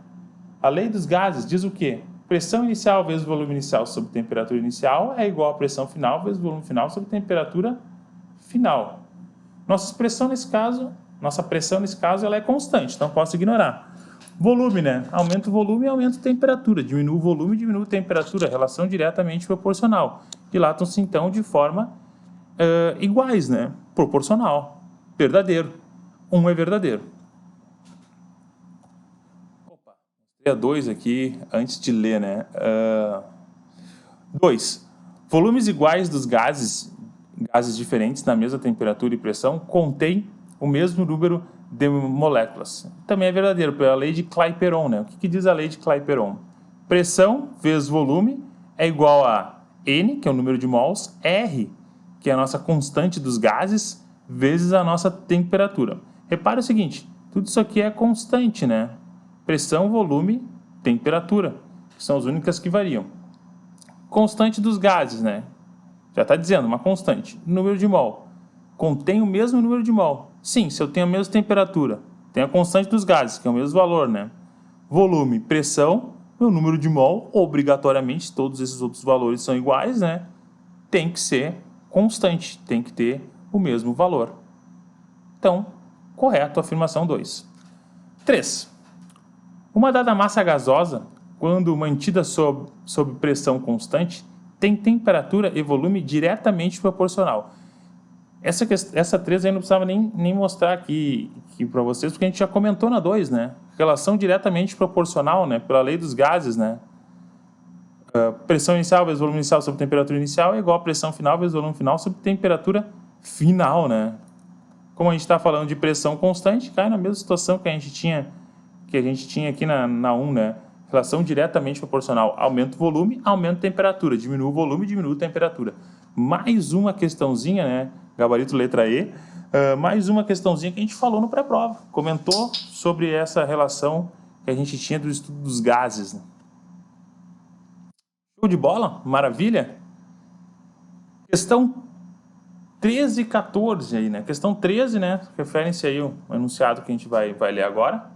A lei dos gases diz o quê? Pressão inicial vezes volume inicial sobre temperatura inicial é igual a pressão final vezes volume final sobre temperatura final. Nossa pressão nesse caso ela é constante, então posso ignorar. Volume, né? Aumenta o volume e aumenta a temperatura. Diminui o volume e diminui a temperatura. Relação diretamente proporcional. Dilatam-se, então, de forma iguais, né? Proporcional. Verdadeiro. Um é verdadeiro. Opa, mostrei a 2 aqui antes de ler, né? 2. Volumes iguais dos gases diferentes na mesma temperatura e pressão contêm o mesmo número de moléculas. Também é verdadeiro, pela lei de Clapeyron, né? O que diz a lei de Clapeyron? Pressão vezes volume é igual a N, que é o número de mols, R, que é a nossa constante dos gases, vezes a nossa temperatura. Repare o seguinte, tudo isso aqui é constante, né? Pressão, volume, temperatura, que são as únicas que variam. Constante dos gases, né? Já está dizendo, uma constante. Número de mol. Contém o mesmo número de mol. Sim, se eu tenho a mesma temperatura, tem a constante dos gases, que é o mesmo valor, né? volume, pressão, meu número de mol, obrigatoriamente, todos esses outros valores são iguais, né? Tem que ser constante, tem que ter o mesmo valor. Então, correto, afirmação 2. 3. Uma dada massa gasosa, quando mantida sob pressão constante, tem temperatura e volume diretamente proporcional. Essa 3 aí não precisava nem mostrar aqui para vocês, porque a gente já comentou na 2, né? Relação diretamente proporcional, né? Pela lei dos gases, né? Pressão inicial vezes volume inicial sobre temperatura inicial é igual a pressão final vezes volume final sobre temperatura final, né? Como a gente está falando de pressão constante, cai na mesma situação que a gente tinha aqui na 1, né? Relação diretamente proporcional. Aumenta o volume, aumenta a temperatura. Diminui o volume, diminui a temperatura. Mais uma questãozinha, né? Gabarito letra E. Mais uma questãozinha que a gente falou no pré-prova. Comentou sobre essa relação que a gente tinha do estudo dos gases, né? Show de bola? Maravilha? Questão 13 e 14 aí, né? Questão 13, né? Referem-se aí ao enunciado que a gente vai ler agora.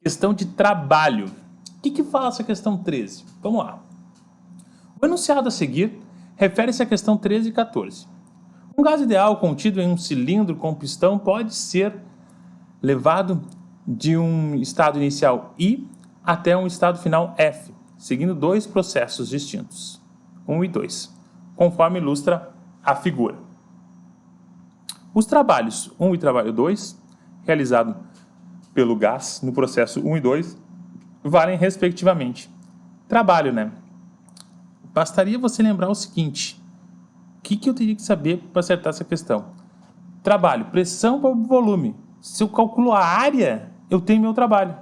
Questão de trabalho. O que fala essa questão 13? Vamos lá. O enunciado a seguir refere-se à questão 13 e 14. Um gás ideal contido em um cilindro com pistão pode ser levado de um estado inicial I até um estado final F, seguindo dois processos distintos, 1 e 2, conforme ilustra a figura. Os trabalhos 1 e trabalho 2, realizado pelo gás no processo 1 e 2, valem respectivamente. Trabalho, né? Bastaria você lembrar o seguinte: o que eu teria que saber para acertar essa questão? Trabalho, pressão para volume. Se eu calculo a área, eu tenho meu trabalho.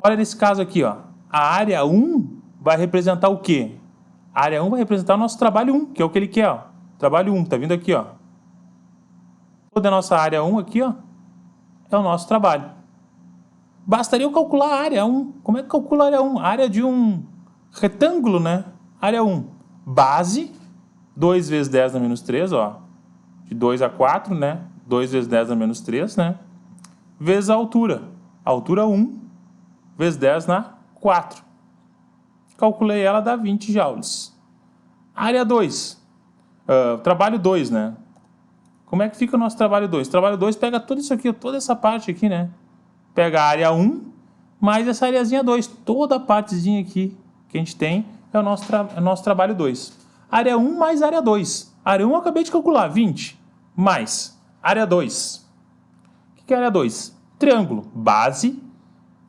Olha nesse caso aqui, ó. A área 1 vai representar o quê? A área 1 vai representar o nosso trabalho 1, que é o que ele quer, ó. Trabalho 1, tá vindo aqui, ó. Toda a nossa área 1 aqui, ó, é o nosso trabalho. Bastaria eu calcular a área 1. Como é que calcula a área 1? A área de um retângulo, né? Área 1. Base, 2 vezes 10 na menos 3, ó. De 2 a 4, né? 2 vezes 10 na menos 3, né? Vezes a altura. Altura 1 vezes 10 na 4. Calculei ela, dá 20 joules. Área 2. Trabalho 2, né? Como é que fica o nosso trabalho 2? Trabalho 2 pega tudo isso aqui, toda essa parte aqui, né? Pega a área 1 mais essa areazinha 2. Toda a partezinha aqui que a gente tem é o nosso trabalho 2. Área 1 mais área 2. Área 1 eu acabei de calcular, 20. Mais área 2. O que é área 2? Triângulo. Base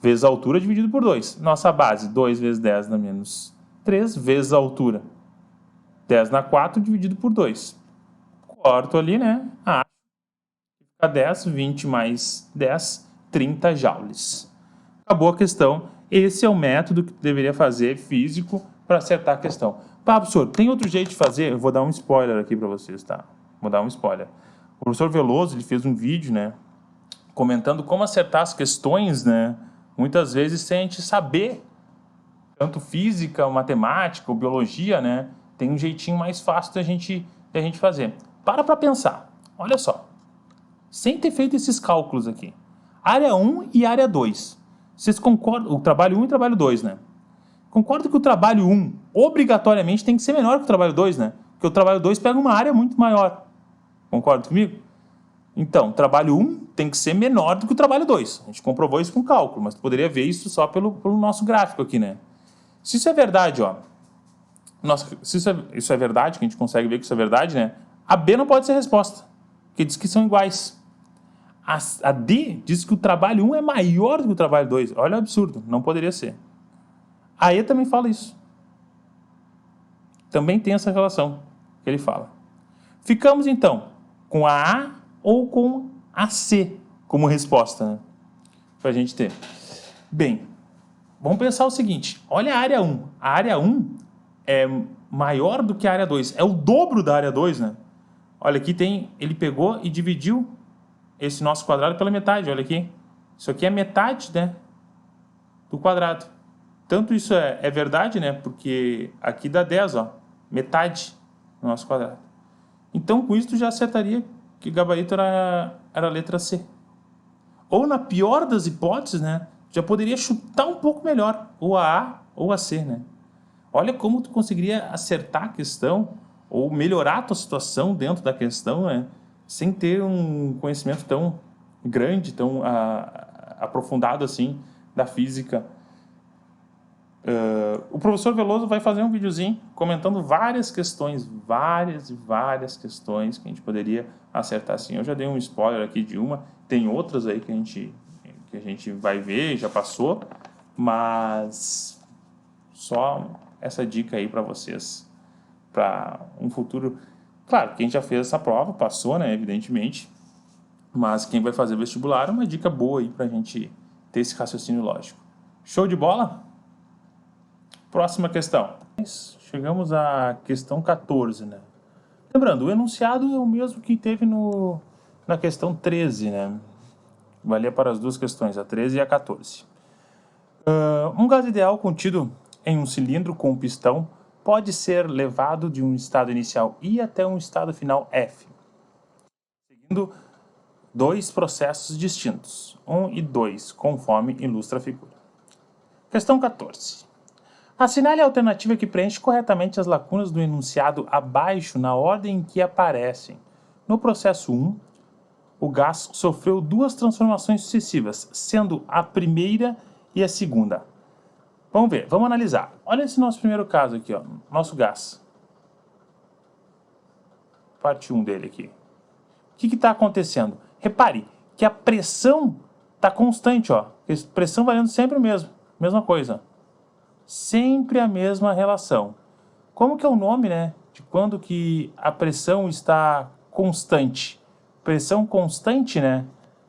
vezes a altura dividido por 2. Nossa base, 2 vezes 10 na menos 3, vezes a altura. 10 na 4 dividido por 2. Corto ali, né? Fica 10, 20 mais 10, 30 joules. Acabou a questão. Esse é o método que deveria fazer físico para acertar a questão. Pá, professor, tem outro jeito de fazer? Eu vou dar um spoiler aqui para vocês, tá? Vou dar um spoiler. O professor Veloso, ele fez um vídeo, né? Comentando como acertar as questões, né? Muitas vezes sem a gente saber, tanto física, matemática ou biologia, né? Tem um jeitinho mais fácil da gente fazer. Para pensar. Olha só. Sem ter feito esses cálculos aqui. Área 1 e área 2. Vocês concordam? O trabalho 1 e o trabalho 2, né? Concordam que o trabalho 1 obrigatoriamente tem que ser menor que o trabalho 2, né? Porque o trabalho 2 pega uma área muito maior. Concorda comigo? Então, o trabalho 1 tem que ser menor do que o trabalho 2. A gente comprovou isso com cálculo, mas tu poderia ver isso só pelo nosso gráfico aqui, né? Se isso é verdade, ó. Se isso é verdade, que a gente consegue ver que isso é verdade, né? A B não pode ser a resposta, porque diz que são iguais. A D diz que o trabalho 1 é maior do que o trabalho 2. Olha o absurdo, não poderia ser. A E também fala isso. Também tem essa relação que ele fala. Ficamos, então, com a A ou com a C como resposta, né? Para a gente ter. Bem, vamos pensar o seguinte. Olha a área 1. A área 1 é maior do que a área 2. É o dobro da área 2, né? Olha, aqui tem... Ele pegou e dividiu esse nosso quadrado pela metade. Olha aqui. Isso aqui é metade, né? Do quadrado. Tanto isso é verdade, né? Porque aqui dá 10, ó. Metade do nosso quadrado. Então, com isso, tu já acertaria que o gabarito era a letra C. Ou na pior das hipóteses, né, já poderia chutar um pouco melhor, ou a A ou a C, né? Olha como tu conseguiria acertar a questão ou melhorar a tua situação dentro da questão, né, sem ter um conhecimento tão grande, tão aprofundado assim da física. O professor Veloso vai fazer um videozinho comentando várias questões, várias e várias questões que a gente poderia acertar assim. Eu já dei um spoiler aqui de uma, tem outras aí que a gente vai ver, já passou, mas só essa dica aí para vocês, para um futuro. Claro, quem já fez essa prova passou, né, evidentemente, mas quem vai fazer vestibular é uma dica boa aí para a gente ter esse raciocínio lógico. Show de bola? Próxima questão. Chegamos à questão 14, né? Lembrando, o enunciado é o mesmo que teve na questão 13, né? Valia para as duas questões, a 13 e a 14. Um gás ideal contido em um cilindro com um pistão pode ser levado de um estado inicial I até um estado final F, seguindo dois processos distintos, 1 e 2, conforme ilustra a figura. Questão 14. Assinale a alternativa que preenche corretamente as lacunas do enunciado abaixo na ordem em que aparecem. No processo 1, o gás sofreu duas transformações sucessivas, sendo a primeira e a segunda. Vamos ver, vamos analisar. Olha esse nosso primeiro caso aqui, ó, nosso gás. Parte 1 dele aqui. O que está acontecendo? Repare que a pressão está constante, ó. A pressão valendo sempre o mesmo, mesma coisa. Sempre a mesma relação. Como que é o nome, né, de quando que a pressão está constante? Pressão constante, né,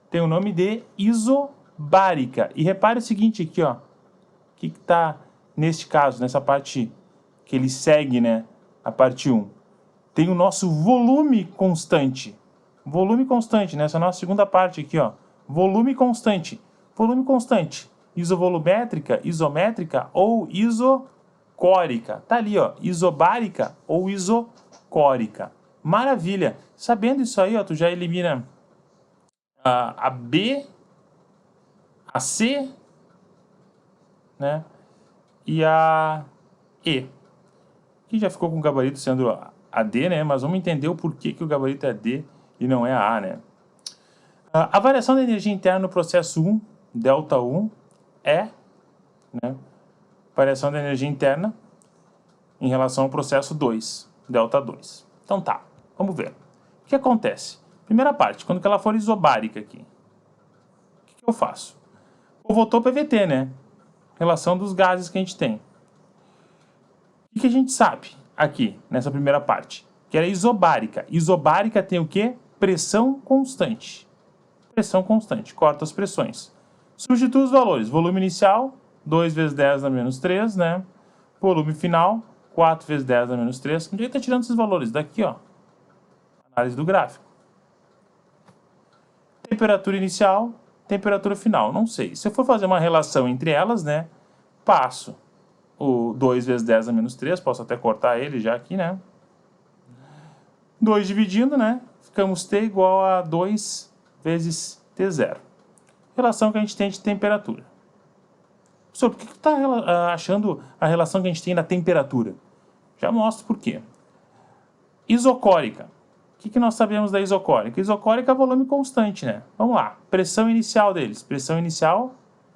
tem o nome de isobárica. E repare o seguinte aqui, ó. O que está neste caso, nessa parte que ele segue, né, a parte 1? Tem o nosso volume constante. Volume constante, nessa nossa segunda parte aqui, ó. Volume constante. Volume constante. Isovolumétrica, isométrica ou isocórica. Tá ali, ó, isobárica ou isocórica. Maravilha. Sabendo isso aí, ó, tu já elimina a B, a C, né, e a E. Aqui já ficou com o gabarito sendo a D, né, mas vamos entender o porquê que o gabarito é D e não é a A, né. A variação da energia interna no processo 1, ΔU, é, né, variação da energia interna em relação ao processo 2, ΔH2. Então tá, vamos ver. O que acontece? Primeira parte, quando ela for isobárica aqui, o que eu faço? Voltou PVT, né? Relação dos gases que a gente tem. O que a gente sabe aqui, nessa primeira parte? Que era isobárica. Isobárica tem o quê? Pressão constante. Pressão constante, corta as pressões. Substitua os valores. Volume inicial, 2 vezes 10 a menos 3, né? Volume final, 4 vezes 10 a menos 3. Onde é que está tirando esses valores? Daqui, ó. Análise do gráfico. Temperatura inicial, temperatura final. Não sei. Se eu for fazer uma relação entre elas, né? Passo o 2 vezes 10 a menos 3. Posso até cortar ele já aqui, né? 2 dividindo, né? Ficamos T igual a 2 vezes T0. Relação que a gente tem de temperatura. Professor, por que você está achando a relação que a gente tem na temperatura? Já mostro por quê. Isocórica. O que nós sabemos da isocórica? Isocórica é volume constante, né? Vamos lá. Pressão inicial deles. Pressão inicial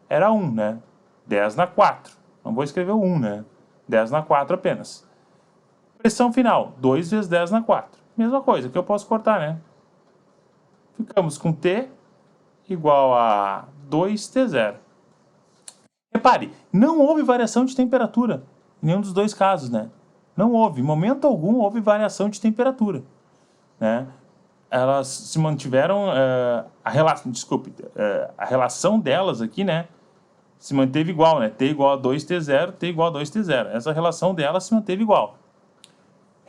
era 1, né? 10 na 4. Não vou escrever o 1, né? 10 na 4 apenas. Pressão final. 2 vezes 10 na 4. Mesma coisa, que eu posso cortar, né? Ficamos com T igual a 2T0. Repare, não houve variação de temperatura em nenhum dos dois casos, né? Não houve, em momento algum houve variação de temperatura, né? Elas se mantiveram, a relação delas aqui, né? Se manteve igual, né? T igual a 2T0, T igual a 2T0. Essa relação delas se manteve igual.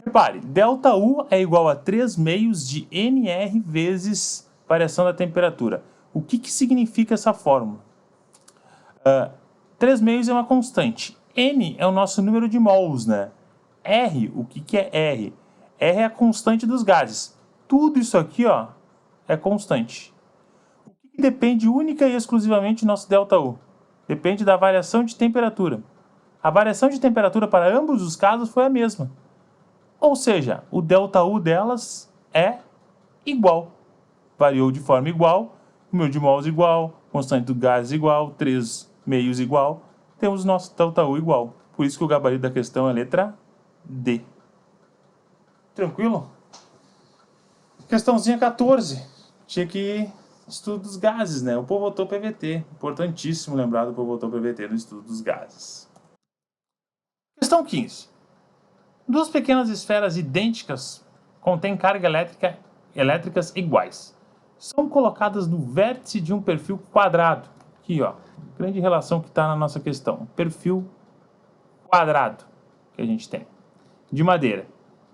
Repare, ΔU é igual a 3 meios de NR vezes variação da temperatura. O que significa essa fórmula? 3 meios é uma constante. N é o nosso número de mols, né? R, o que é R? R é a constante dos gases. Tudo isso aqui, ó, é constante. O que depende única e exclusivamente do nosso ΔU. Depende da variação de temperatura. A variação de temperatura para ambos os casos foi a mesma. Ou seja, o ΔU delas é igual. Variou de forma igual, número de mols igual, constante do gás igual, 3 meios igual. Temos nosso ΔU igual. Por isso que o gabarito da questão é a letra D. Tranquilo? Questãozinha 14. Tinha que estudo dos gases, né? O povo votou PVT. Importantíssimo lembrar do povo votou PVT no estudo dos gases. Questão 15. Duas pequenas esferas idênticas contêm carga elétricas iguais. São colocadas no vértice de um perfil quadrado. Aqui, ó. Grande relação que está na nossa questão. Perfil quadrado que a gente tem. De madeira.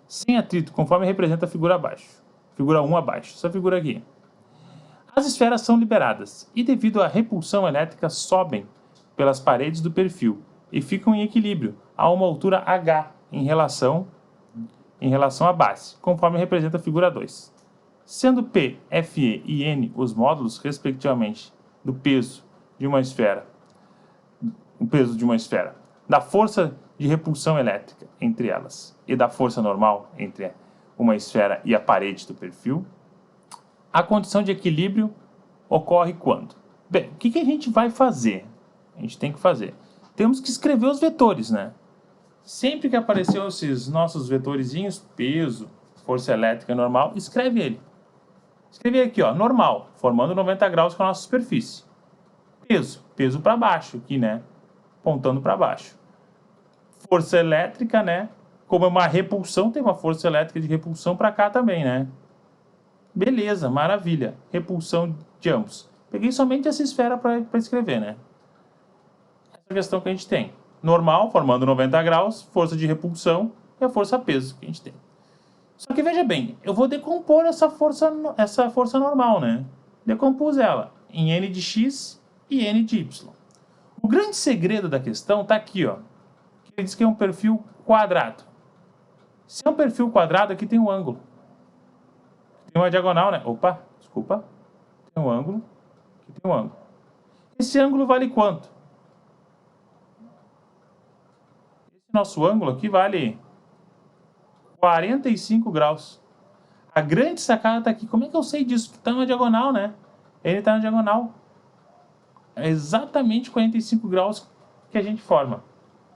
Sem atrito, conforme representa a figura abaixo. Figura 1 abaixo. Essa figura aqui. As esferas são liberadas e, devido à repulsão elétrica, sobem pelas paredes do perfil e ficam em equilíbrio a uma altura h em relação à base, conforme representa a figura 2. Sendo P, Fe e N os módulos, respectivamente, do peso de uma esfera, da força de repulsão elétrica entre elas e da força normal entre uma esfera e a parede do perfil, a condição de equilíbrio ocorre quando? Bem, o que a gente vai fazer? A gente tem que fazer. Temos que escrever os vetores, né? Sempre que apareceu esses nossos vetorizinhos, peso, força elétrica normal, escreve ele. Escreve aqui, ó, normal, formando 90 graus com a nossa superfície. Peso para baixo aqui, né? Apontando para baixo. Força elétrica, né? Como é uma repulsão, tem uma força elétrica de repulsão para cá também, né? Beleza, maravilha. Repulsão de ambos. Peguei somente essa esfera para escrever, né? Essa questão que a gente tem. Normal, formando 90 graus, força de repulsão e a força-peso que a gente tem. Só que veja bem, eu vou decompor essa força normal, né? Decompus ela em N de X e N de Y. O grande segredo da questão está aqui, ó. Que ele diz que é um perfil quadrado. Se é um perfil quadrado, aqui tem um ângulo. Tem uma diagonal, né? Opa, desculpa. Tem um ângulo. Aqui tem um ângulo. Esse ângulo vale quanto? Esse nosso ângulo aqui vale 45 graus. A grande sacada está aqui. Como é que eu sei disso? Que está na diagonal, né? Ele está na diagonal. É exatamente 45 graus que a gente forma.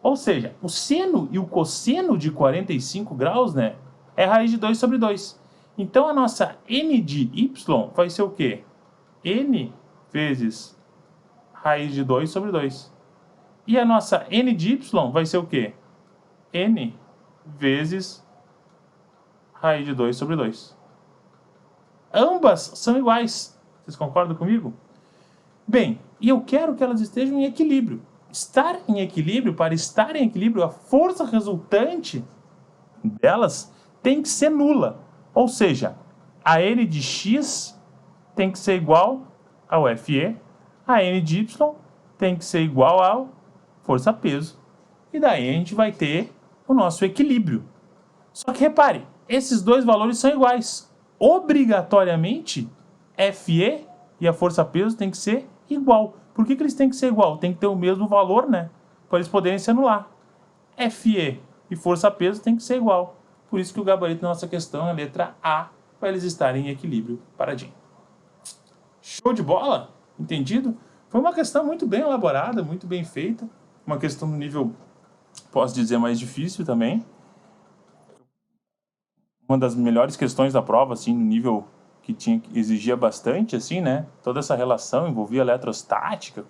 Ou seja, o seno e o cosseno de 45 graus, né? É raiz de 2 sobre 2. Então, a nossa n de y vai ser o quê? N vezes raiz de 2 sobre 2. E a nossa n de y vai ser o quê? N vezes raiz de 2 sobre 2. Ambas são iguais. Vocês concordam comigo? Bem, e eu quero que elas estejam em equilíbrio. Para estar em equilíbrio, a força resultante delas tem que ser nula. Ou seja, a N de X tem que ser igual ao Fe, a N de Y tem que ser igual ao força-peso. E daí a gente vai ter o nosso equilíbrio. Só que repare, esses dois valores são iguais. Obrigatoriamente, Fe e a força-peso tem que ser igual. Por que eles têm que ser igual? Tem que ter o mesmo valor, né? Para eles poderem se anular. Fe e força-peso tem que ser igual. Por isso que o gabarito da nossa questão é a letra A, para eles estarem em equilíbrio paradinho. Show de bola? Entendido? Foi uma questão muito bem elaborada, muito bem feita. Uma questão no nível, posso dizer, mais difícil também. Uma das melhores questões da prova, assim, no nível que exigia bastante, assim, né? Toda essa relação envolvia eletrostática,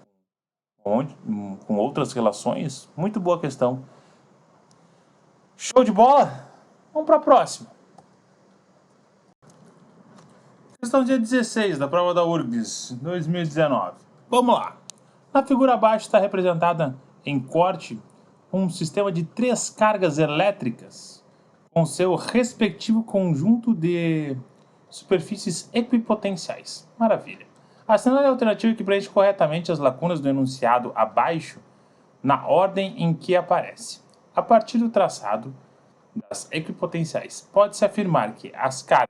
com outras relações. Muito boa questão. Show de bola? Vamos para a próxima. Questão dia 16 da prova da URGS 2019. Vamos lá. Na figura abaixo está representada em corte um sistema de 3 cargas elétricas com seu respectivo conjunto de superfícies equipotenciais. Maravilha. Assinale a alternativa que preenche corretamente as lacunas do enunciado abaixo na ordem em que aparece. A partir do traçado das equipotenciais, pode-se afirmar que as cargas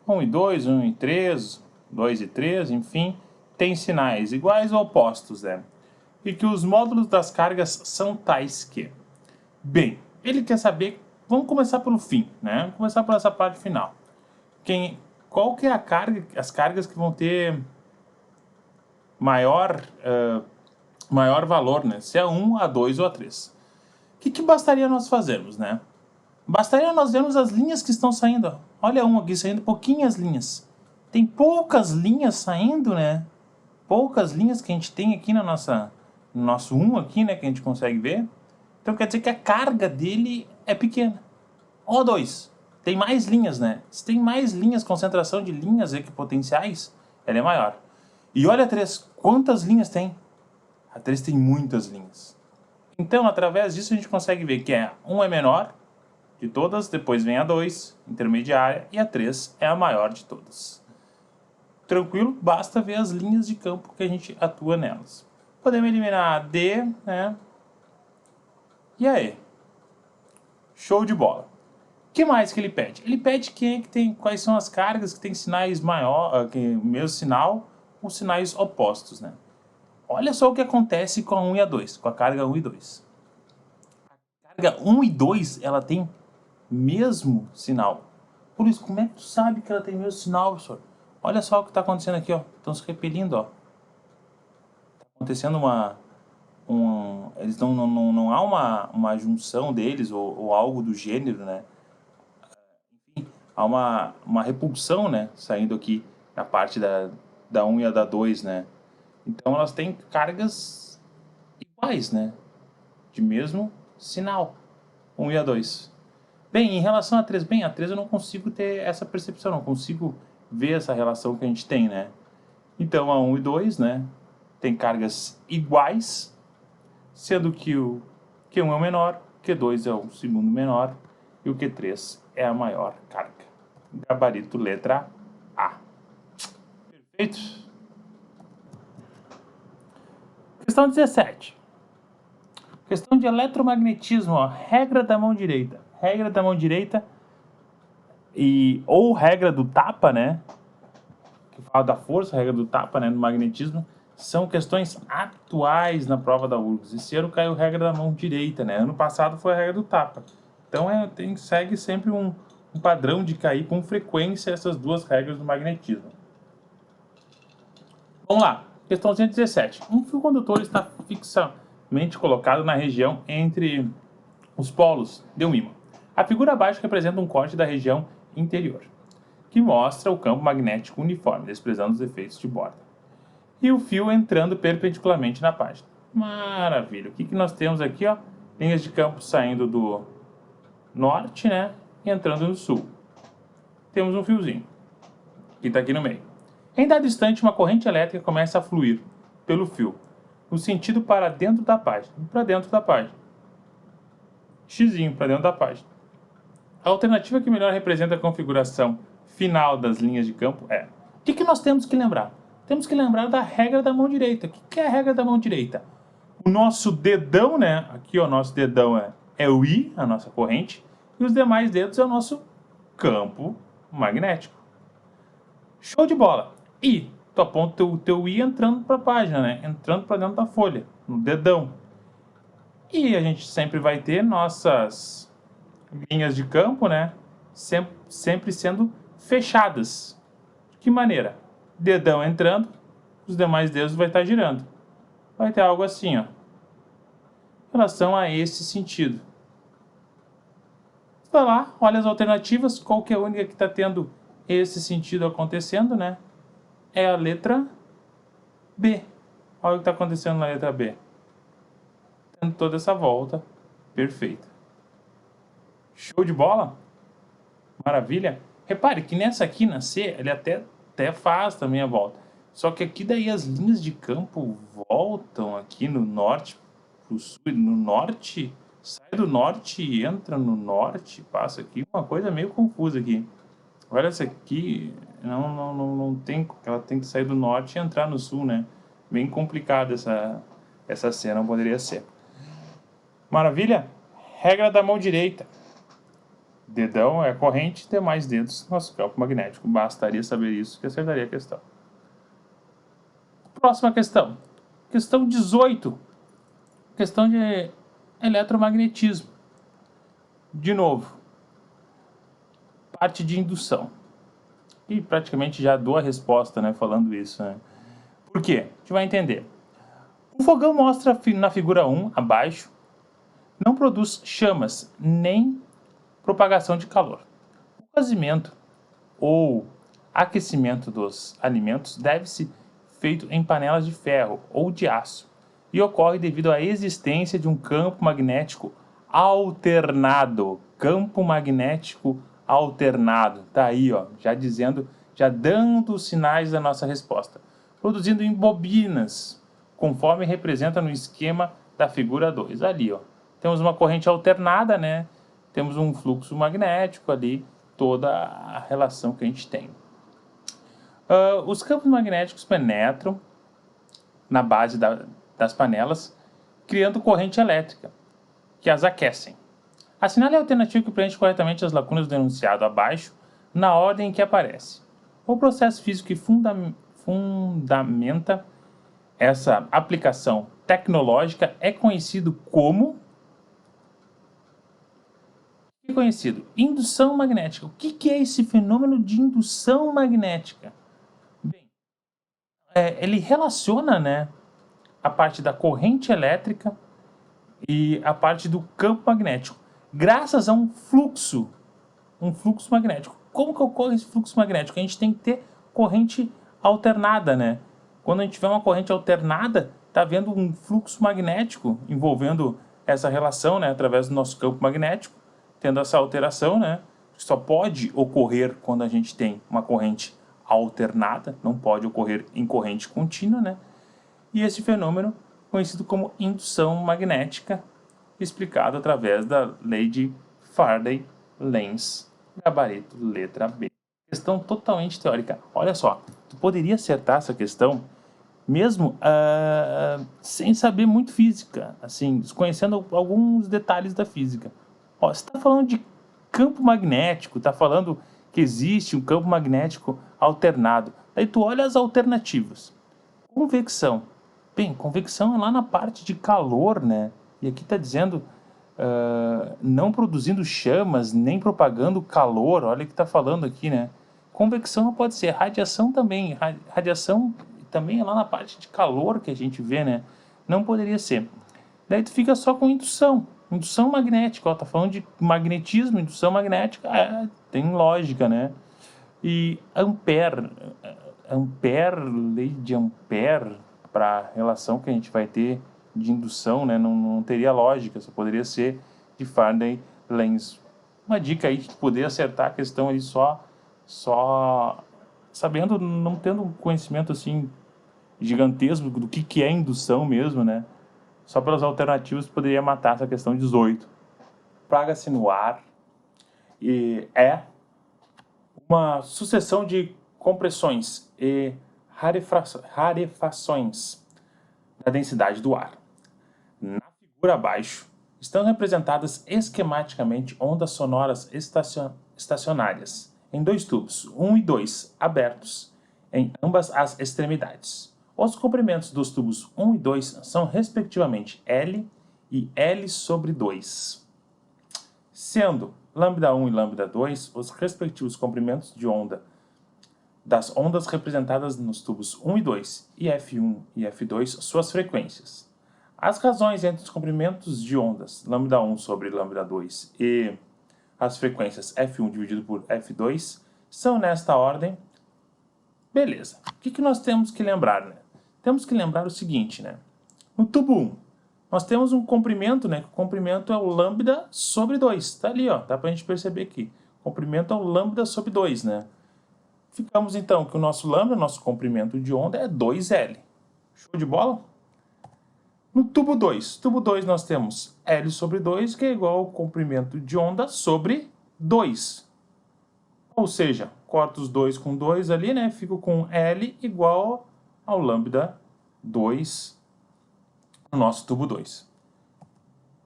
1 e 2, 1 e 3, 2 e 3, enfim, tem sinais iguais ou opostos, né? E que os módulos das cargas são tais que... Bem, ele quer saber... Vamos começar pelo fim, né? Vamos começar por essa parte final. Qual que é a carga, as cargas que vão ter maior valor, né? Se é a 1, a 2 ou a 3. O que bastaria nós fazermos, né? Bastaria nós vermos as linhas que estão saindo. Ó. Olha um aqui saindo, pouquinhas linhas. Tem poucas linhas saindo, né? Poucas linhas que a gente tem aqui no nosso 1 aqui, né? Que a gente consegue ver. Então quer dizer que a carga dele é pequena. Ó, 2. Tem mais linhas, né? Se tem mais linhas, concentração de linhas equipotenciais, ela é maior. E olha a 3. Quantas linhas tem? A 3 tem muitas linhas. Então, através disso, a gente consegue ver que a 1 é menor de todas, depois vem a 2, intermediária, e a 3 é a maior de todas. Tranquilo? Basta ver as linhas de campo que a gente atua nelas. Podemos eliminar a D, né? E aí? Show de bola. O que mais que ele pede? Ele pede quais são as cargas que tem sinais maior, mesmo sinal, ou sinais opostos, né? Olha só o que acontece com a 1 e a 2, com a carga 1 e 2. A carga 1 e 2, ela tem mesmo sinal. Por isso, como é que tu sabe que ela tem mesmo sinal, professor? Olha só o que está acontecendo aqui, ó. Estão se repelindo, ó. Está acontecendo eles não há uma junção deles ou algo do gênero, né? Enfim, há uma repulsão, né? Saindo aqui na parte da 1 e a da 2, né? Então elas têm cargas iguais, né? De mesmo sinal. 1 e a 2. Bem, em relação a 3, a 3 eu não consigo ter essa percepção, não consigo ver essa relação que a gente tem, né? Então a 1 e 2, né? Tem cargas iguais, sendo que o Q1 é o menor, o Q2 é o segundo menor e o Q3 é a maior carga. Gabarito letra A. Perfeito? Questão 17. Questão de eletromagnetismo, ó. Regra da mão direita. Regra da mão direita ou regra do tapa, né? Que fala da força, regra do tapa, né? No magnetismo. São questões atuais na prova da URGS. Esse ano caiu regra da mão direita, né? Ano passado foi a regra do tapa. Então segue sempre um padrão de cair com frequência essas duas regras do magnetismo. Vamos lá. Questão 117. Um fio condutor está fixamente colocado na região entre os polos de um ímã. A figura abaixo representa um corte da região interior, que mostra o campo magnético uniforme, desprezando os efeitos de borda. E o fio entrando perpendicularmente na página. Maravilha. O que nós temos aqui, ó? Linhas de campo saindo do norte, né? E entrando no sul. Temos um fiozinho, que está aqui no meio. Em dado instante, uma corrente elétrica começa a fluir pelo fio, no sentido para dentro da página. Para dentro da página. Xzinho para dentro da página. A alternativa que melhor representa a configuração final das linhas de campo é... O que nós temos que lembrar? Temos que lembrar da regra da mão direita. O que é a regra da mão direita? O nosso dedão, né? Aqui, ó, nosso dedão é o I, a nossa corrente, e os demais dedos é o nosso campo magnético. Show de bola! E tu aponta o teu I entrando para a página, né? Entrando para dentro da folha, no dedão. E a gente sempre vai ter nossas linhas de campo, né? Sempre sendo fechadas. De que maneira? Dedão entrando, os demais dedos vai estar girando. Vai ter algo assim, ó. Em relação a esse sentido. Está lá, olha as alternativas, qual que é a única que está tendo esse sentido acontecendo, né? É a letra B. Olha o que está acontecendo na letra B. Tendo toda essa volta perfeita. Show de bola? Maravilha? Repare que nessa aqui, na C, ele até faz também a volta. Só que aqui daí as linhas de campo voltam aqui no norte pro sul. No norte, sai do norte e entra no norte, passa aqui. Uma coisa meio confusa aqui. Olha essa aqui, não tem, ela tem que sair do norte e entrar no sul, né? Bem complicada essa cena, não poderia ser. Maravilha? Regra da mão direita. Dedão é corrente, ter mais dedos, nosso campo magnético. Bastaria saber isso que acertaria a questão. Próxima questão. Questão 18. Questão de eletromagnetismo. De novo, parte de indução. E praticamente já dou a resposta, né, falando isso, né? Por quê? A gente vai entender. O fogão mostra na figura 1, abaixo, não produz chamas nem propagação de calor. O cozimento ou aquecimento dos alimentos deve ser feito em panelas de ferro ou de aço e ocorre devido à existência de um campo magnético alternado. Campo magnético alternado. Tá aí, ó, já dizendo, já dando os sinais da nossa resposta. Produzindo em bobinas, conforme representa no esquema da figura 2. Ali, ó, temos uma corrente alternada, né? Temos um fluxo magnético ali, toda a relação que a gente tem. Os campos magnéticos penetram na base das panelas, criando corrente elétrica, que as aquecem. Assinale a alternativa que preenche corretamente as lacunas do enunciado abaixo, na ordem em que aparece. O processo físico que fundamenta essa aplicação tecnológica é conhecido como... indução magnética. O que é esse fenômeno de indução magnética? Bem, ele relaciona, né, a parte da corrente elétrica e a parte do campo magnético, graças a um fluxo magnético. Como que ocorre esse fluxo magnético? A gente tem que ter corrente alternada, né? Quando a gente tiver uma corrente alternada, está havendo um fluxo magnético envolvendo essa relação, né, através do nosso campo magnético, tendo essa alteração, né, que só pode ocorrer quando a gente tem uma corrente alternada, não pode ocorrer em corrente contínua, né? E esse fenômeno conhecido como indução magnética, explicado através da lei de Faraday-Lenz, gabarito letra B. Questão totalmente teórica. Olha só, tu poderia acertar essa questão mesmo sem saber muito física, assim, desconhecendo alguns detalhes da física. Ó, você está falando de campo magnético, está falando que existe um campo magnético alternado. Daí tu olha as alternativas. Convecção. Bem, convecção é lá na parte de calor, né? E aqui está dizendo não produzindo chamas, nem propagando calor. Olha o que está falando aqui, né? Convecção não pode ser. Radiação também. Radiação também é lá na parte de calor que a gente vê, né? Não poderia ser. Daí tu fica só com indução. Indução magnética, ó, tá falando de magnetismo, indução magnética, tem lógica, né? E Ampère, lei de Ampère, para a relação que a gente vai ter de indução, né? Não teria lógica, só poderia ser de Faraday-Lenz. Uma dica aí de poder acertar a questão aí só sabendo, não tendo um conhecimento assim gigantesco do que é indução mesmo, né? Só pelas alternativas poderia matar essa questão 18. Praga-se no ar e é uma sucessão de compressões e rarefações da densidade do ar. Na figura abaixo estão representadas esquematicamente ondas sonoras estacionárias em dois tubos, 1 e 2, abertos em ambas as extremidades. Os comprimentos dos tubos 1 e 2 são respectivamente L e L sobre 2, sendo λ1 e λ2 os respectivos comprimentos de onda das ondas representadas nos tubos 1 e 2 e F1 e F2 suas frequências. As razões entre os comprimentos de ondas λ1 sobre λ2 e as frequências F1 dividido por F2 são nesta ordem. Beleza. O que nós temos que lembrar, né? Temos que lembrar o seguinte, né? No tubo 1, nós temos um comprimento, né? O comprimento é o lambda sobre 2. Tá ali, ó. Dá pra gente perceber aqui. O comprimento é o lambda sobre 2, né? Ficamos então que o nosso lambda, nosso comprimento de onda, é 2L. Show de bola? No tubo 2, nós temos L sobre 2, que é igual ao comprimento de onda sobre 2. Ou seja, corto os 2 com 2 ali, né? Fico com L igual ao lambda 2 no nosso tubo 2.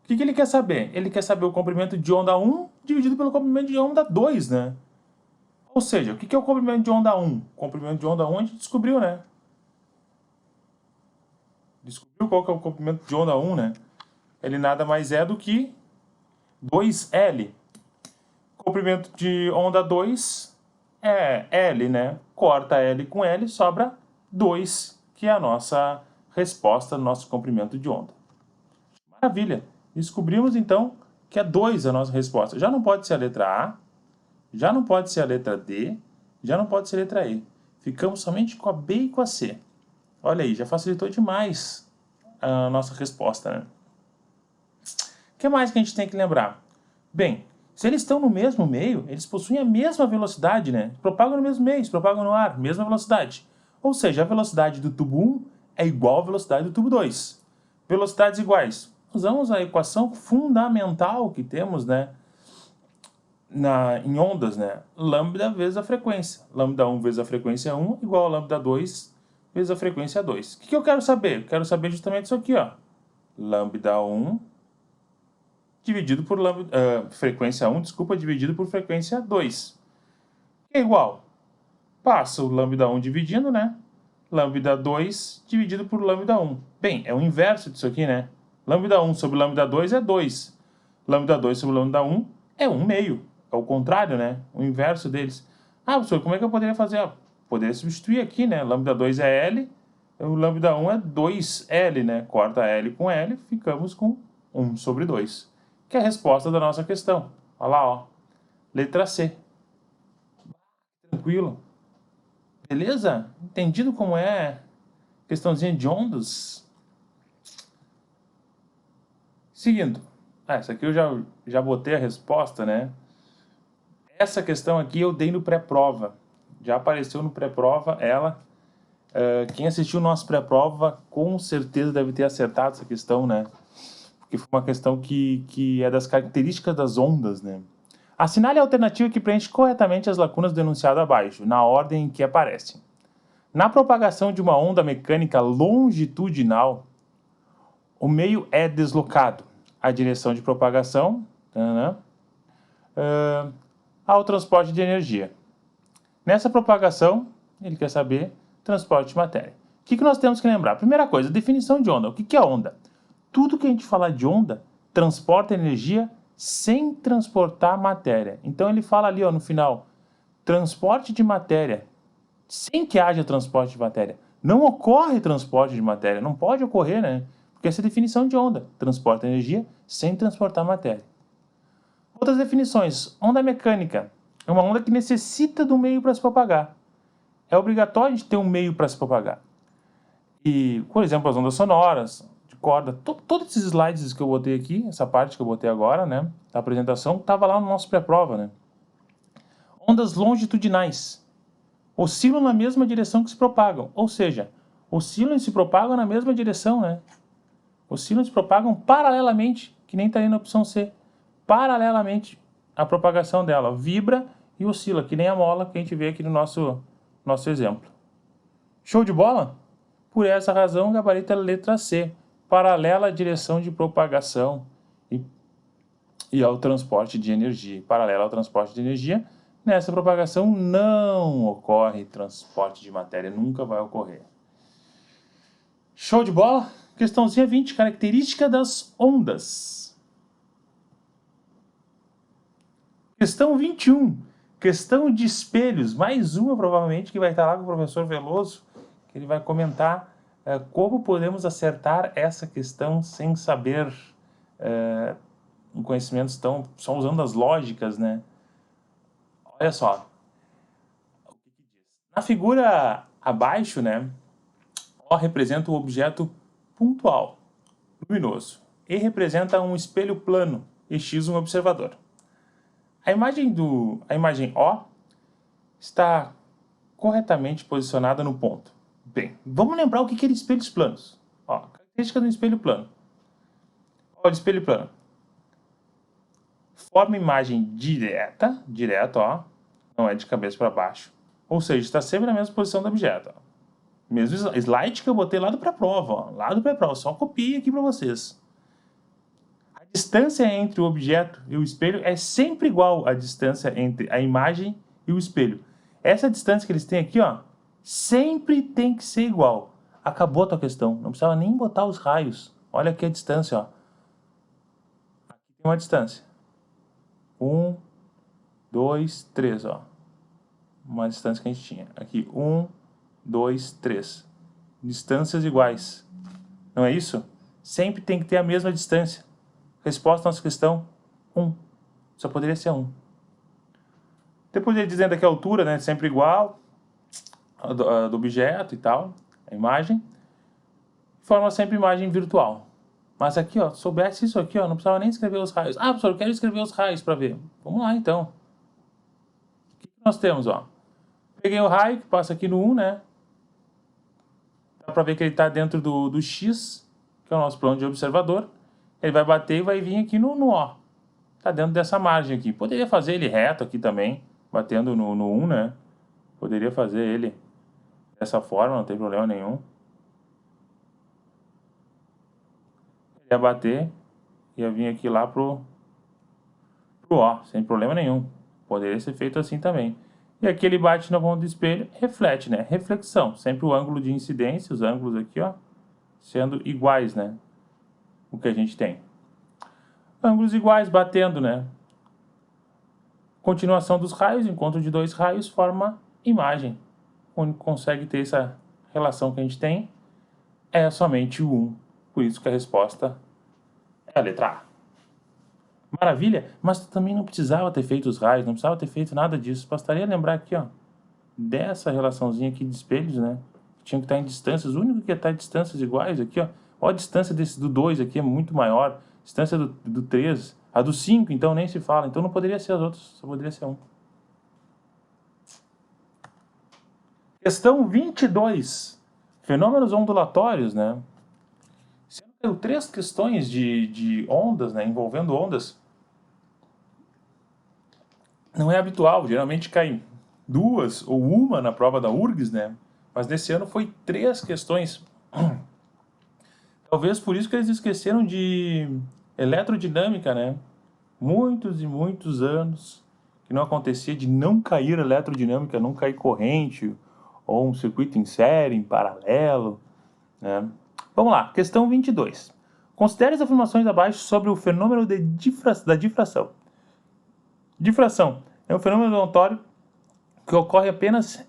O que ele quer saber? Ele quer saber o comprimento de onda 1 dividido pelo comprimento de onda 2, né? Ou seja, o que é o comprimento de onda 1? O comprimento de onda 1 a gente descobriu, né? Descobriu qual que é o comprimento de onda 1, né? Ele nada mais é do que 2L. Comprimento de onda 2 é L, né? Corta L com L, sobra 2, que é a nossa resposta do nosso comprimento de onda. Maravilha! Descobrimos, então, que é 2 a nossa resposta. Já não pode ser a letra A, já não pode ser a letra D, já não pode ser a letra E. Ficamos somente com a B e com a C. Olha aí, já facilitou demais a nossa resposta, né? O que mais que a gente tem que lembrar? Bem, se eles estão no mesmo meio, eles possuem a mesma velocidade, né? Propagam no mesmo meio, se propagam no ar, mesma velocidade. Ou seja, a velocidade do tubo 1 é igual à velocidade do tubo 2. Velocidades iguais. Usamos a equação fundamental que temos, né? Em ondas, né? Lambda vezes a frequência. Lambda 1 vezes a frequência 1 igual a lambda 2 vezes a frequência 2. O que eu quero saber? Eu quero saber justamente isso aqui, ó. Lambda 1 dividido por frequência 1, desculpa, dividido por frequência 2. Que é igual. Passa o lambda 1 dividindo, né? Lambda 2 dividido por lambda 1. Bem, é o inverso disso aqui, né? Lambda 1 sobre lambda 2 é 2. Lambda 2 sobre lambda 1 é 1 meio. É o contrário, né? O inverso deles. Ah, professor, como é que eu poderia fazer? Ah, poderia substituir aqui, né? Lambda 2 é L, o lambda 1 é 2L, né? Corta L com L, ficamos com 1 sobre 2. Que é a resposta da nossa questão. Olha lá, ó. Letra C. Tranquilo. Beleza? Entendido como é questãozinha de ondas? Seguindo. Essa aqui eu já botei a resposta, né? Essa questão aqui eu dei no pré-prova. Já apareceu no pré-prova ela. Quem assistiu o nosso pré-prova com certeza deve ter acertado essa questão, né? Porque foi uma questão que é das características das ondas, né? Assinale a alternativa que preenche corretamente as lacunas denunciadas abaixo, na ordem em que aparecem. Na propagação de uma onda mecânica longitudinal, o meio é deslocado. A direção de propagação ao transporte de energia. Nessa propagação, ele quer saber transporte de matéria. O que nós temos que lembrar? Primeira coisa, definição de onda. O que é onda? Tudo que a gente falar de onda transporta energia sem transportar matéria. Então ele fala ali, ó, no final, transporte de matéria, sem que haja transporte de matéria. Não ocorre transporte de matéria, não pode ocorrer, né? Porque essa é a definição de onda. Transporta energia sem transportar matéria. Outras definições. Onda mecânica é uma onda que necessita do meio para se propagar. É obrigatório a gente ter um meio para se propagar. E, por exemplo, as ondas sonoras, de corda, todos esses slides que eu botei aqui, essa parte que eu botei agora, né, da apresentação, estava lá no nosso pré-prova, né. Ondas longitudinais oscilam na mesma direção que se propagam, ou seja, oscilam e se propagam na mesma direção, né. Oscilam e se propagam paralelamente, que nem está aí na opção C. Paralelamente à propagação dela, vibra e oscila, que nem a mola que a gente vê aqui no nosso exemplo. Show de bola? Por essa razão, o gabarito é a letra C, paralela à direção de propagação e ao transporte de energia. Paralela ao transporte de energia, nessa propagação não ocorre transporte de matéria, nunca vai ocorrer. Show de bola? Questãozinha 20, característica das ondas. Questão 21, questão de espelhos, mais uma provavelmente que vai estar lá com o professor Veloso, que ele vai comentar como podemos acertar essa questão sem saber um conhecimento só usando as lógicas, né? Olha só, o que diz? Na figura abaixo, né, O representa o objeto pontual, luminoso, E representa um espelho plano e X um observador. A imagem O está corretamente posicionada no ponto. Bem, vamos lembrar o que é espelhos planos. Ó, característica do espelho plano. Olha o espelho plano. Forma imagem direta, ó, não é de cabeça para baixo. Ou seja, está sempre na mesma posição do objeto. Ó. Mesmo slide que eu botei lá do pré-prova, só copia aqui para vocês. A distância entre o objeto e o espelho é sempre igual à distância entre a imagem e o espelho. Essa distância que eles têm aqui, ó, sempre tem que ser igual. Acabou a tua questão. Não precisava nem botar os raios. Olha aqui a distância, ó. Aqui tem uma distância. 1, 2, 3, ó. Uma distância que a gente tinha. Aqui, 1, 2, 3. Distâncias iguais. Não é isso? Sempre tem que ter a mesma distância. Resposta à nossa questão, 1. Só poderia ser 1. Depois ele dizendo aqui a altura, né? Sempre igual do objeto e tal. A imagem. Forma sempre imagem virtual. Mas aqui, ó, soubesse isso aqui, ó, não precisava nem escrever os raios. Ah, professor, eu quero escrever os raios para ver. Vamos lá, então. O que nós temos, ó? Peguei o raio, que passa aqui no 1, né? Dá para ver que ele está dentro do X, que é o nosso plano de observador. Ele vai bater e vai vir aqui no O. Está dentro dessa margem aqui. Poderia fazer ele reto aqui também, batendo no 1, né? Poderia fazer ele dessa forma, não tem problema nenhum. Ele ia bater, ia vir aqui lá pro O, sem problema nenhum. Poderia ser feito assim também. E aqui ele bate na ponta do espelho, reflete, né? Reflexão. Sempre o ângulo de incidência, os ângulos aqui, ó, sendo iguais, né? O que a gente tem. Ângulos iguais batendo, né? Continuação dos raios, encontro de dois raios forma imagem. Onde consegue ter essa relação que a gente tem é somente o 1. Por isso que a resposta é a letra A. Maravilha, mas tu também não precisava ter feito os raios, não precisava ter feito nada disso. Bastaria lembrar aqui, ó, dessa relaçãozinha aqui de espelhos, né? Tinham que estar em distâncias, o único que ia estar em distâncias iguais aqui, ó. Olha a distância do 2 aqui, é muito maior. Distância do 3, a do 5, então nem se fala. Então não poderia ser as outras, só poderia ser 1. Questão 22. Fenômenos ondulatórios, né? Sendo 3 questões de ondas, né? Envolvendo ondas. Não é habitual, geralmente cai 2 ou 1 na prova da URGS, né? Mas nesse ano foi 3 questões. Talvez por isso que eles esqueceram de eletrodinâmica, né? Muitos e muitos anos que não acontecia de não cair eletrodinâmica, não cair corrente, ou um circuito em série, em paralelo, né? Vamos lá, questão 22. Considere as afirmações abaixo sobre o fenômeno da difração. Difração é um fenômeno notório que ocorre apenas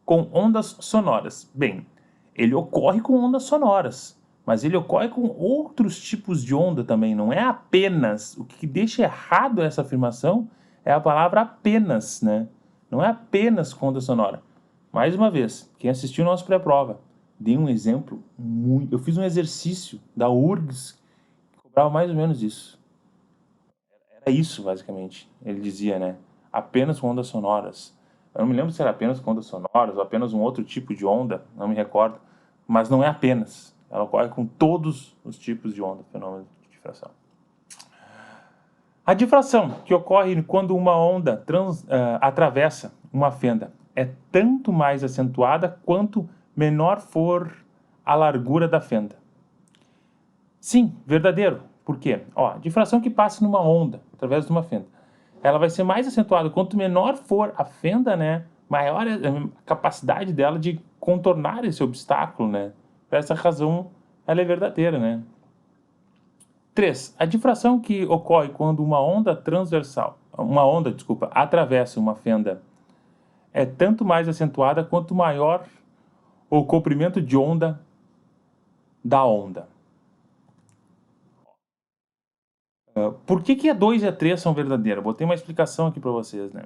com ondas sonoras. Bem, ele ocorre com ondas sonoras, mas ele ocorre com outros tipos de onda também, não é apenas. O que deixa errado essa afirmação é a palavra apenas, né? Não é apenas com onda sonora. Mais uma vez, quem assistiu o nosso pré-prova, dei um exemplo, eu fiz um exercício da URGS que cobrava mais ou menos isso. Era isso, basicamente, ele dizia, né? Apenas com ondas sonoras. Eu não me lembro se era apenas com ondas sonoras ou apenas um outro tipo de onda, não me recordo. Mas não é apenas. Ela ocorre com todos os tipos de onda, fenômeno de difração. A difração, que ocorre quando uma onda atravessa uma fenda, é tanto mais acentuada quanto menor for a largura da fenda. Sim, verdadeiro. Por quê? Ó, a difração que passa numa onda, através de uma fenda, ela vai ser mais acentuada quanto menor for a fenda, né? Maior é a capacidade dela de contornar esse obstáculo, né? Por essa razão, ela é verdadeira, né? 3. A difração que ocorre quando uma onda atravessa uma fenda é tanto mais acentuada quanto maior o comprimento de onda da onda. Por que a 2 e a 3 são verdadeiras? Botei uma explicação aqui para vocês, né?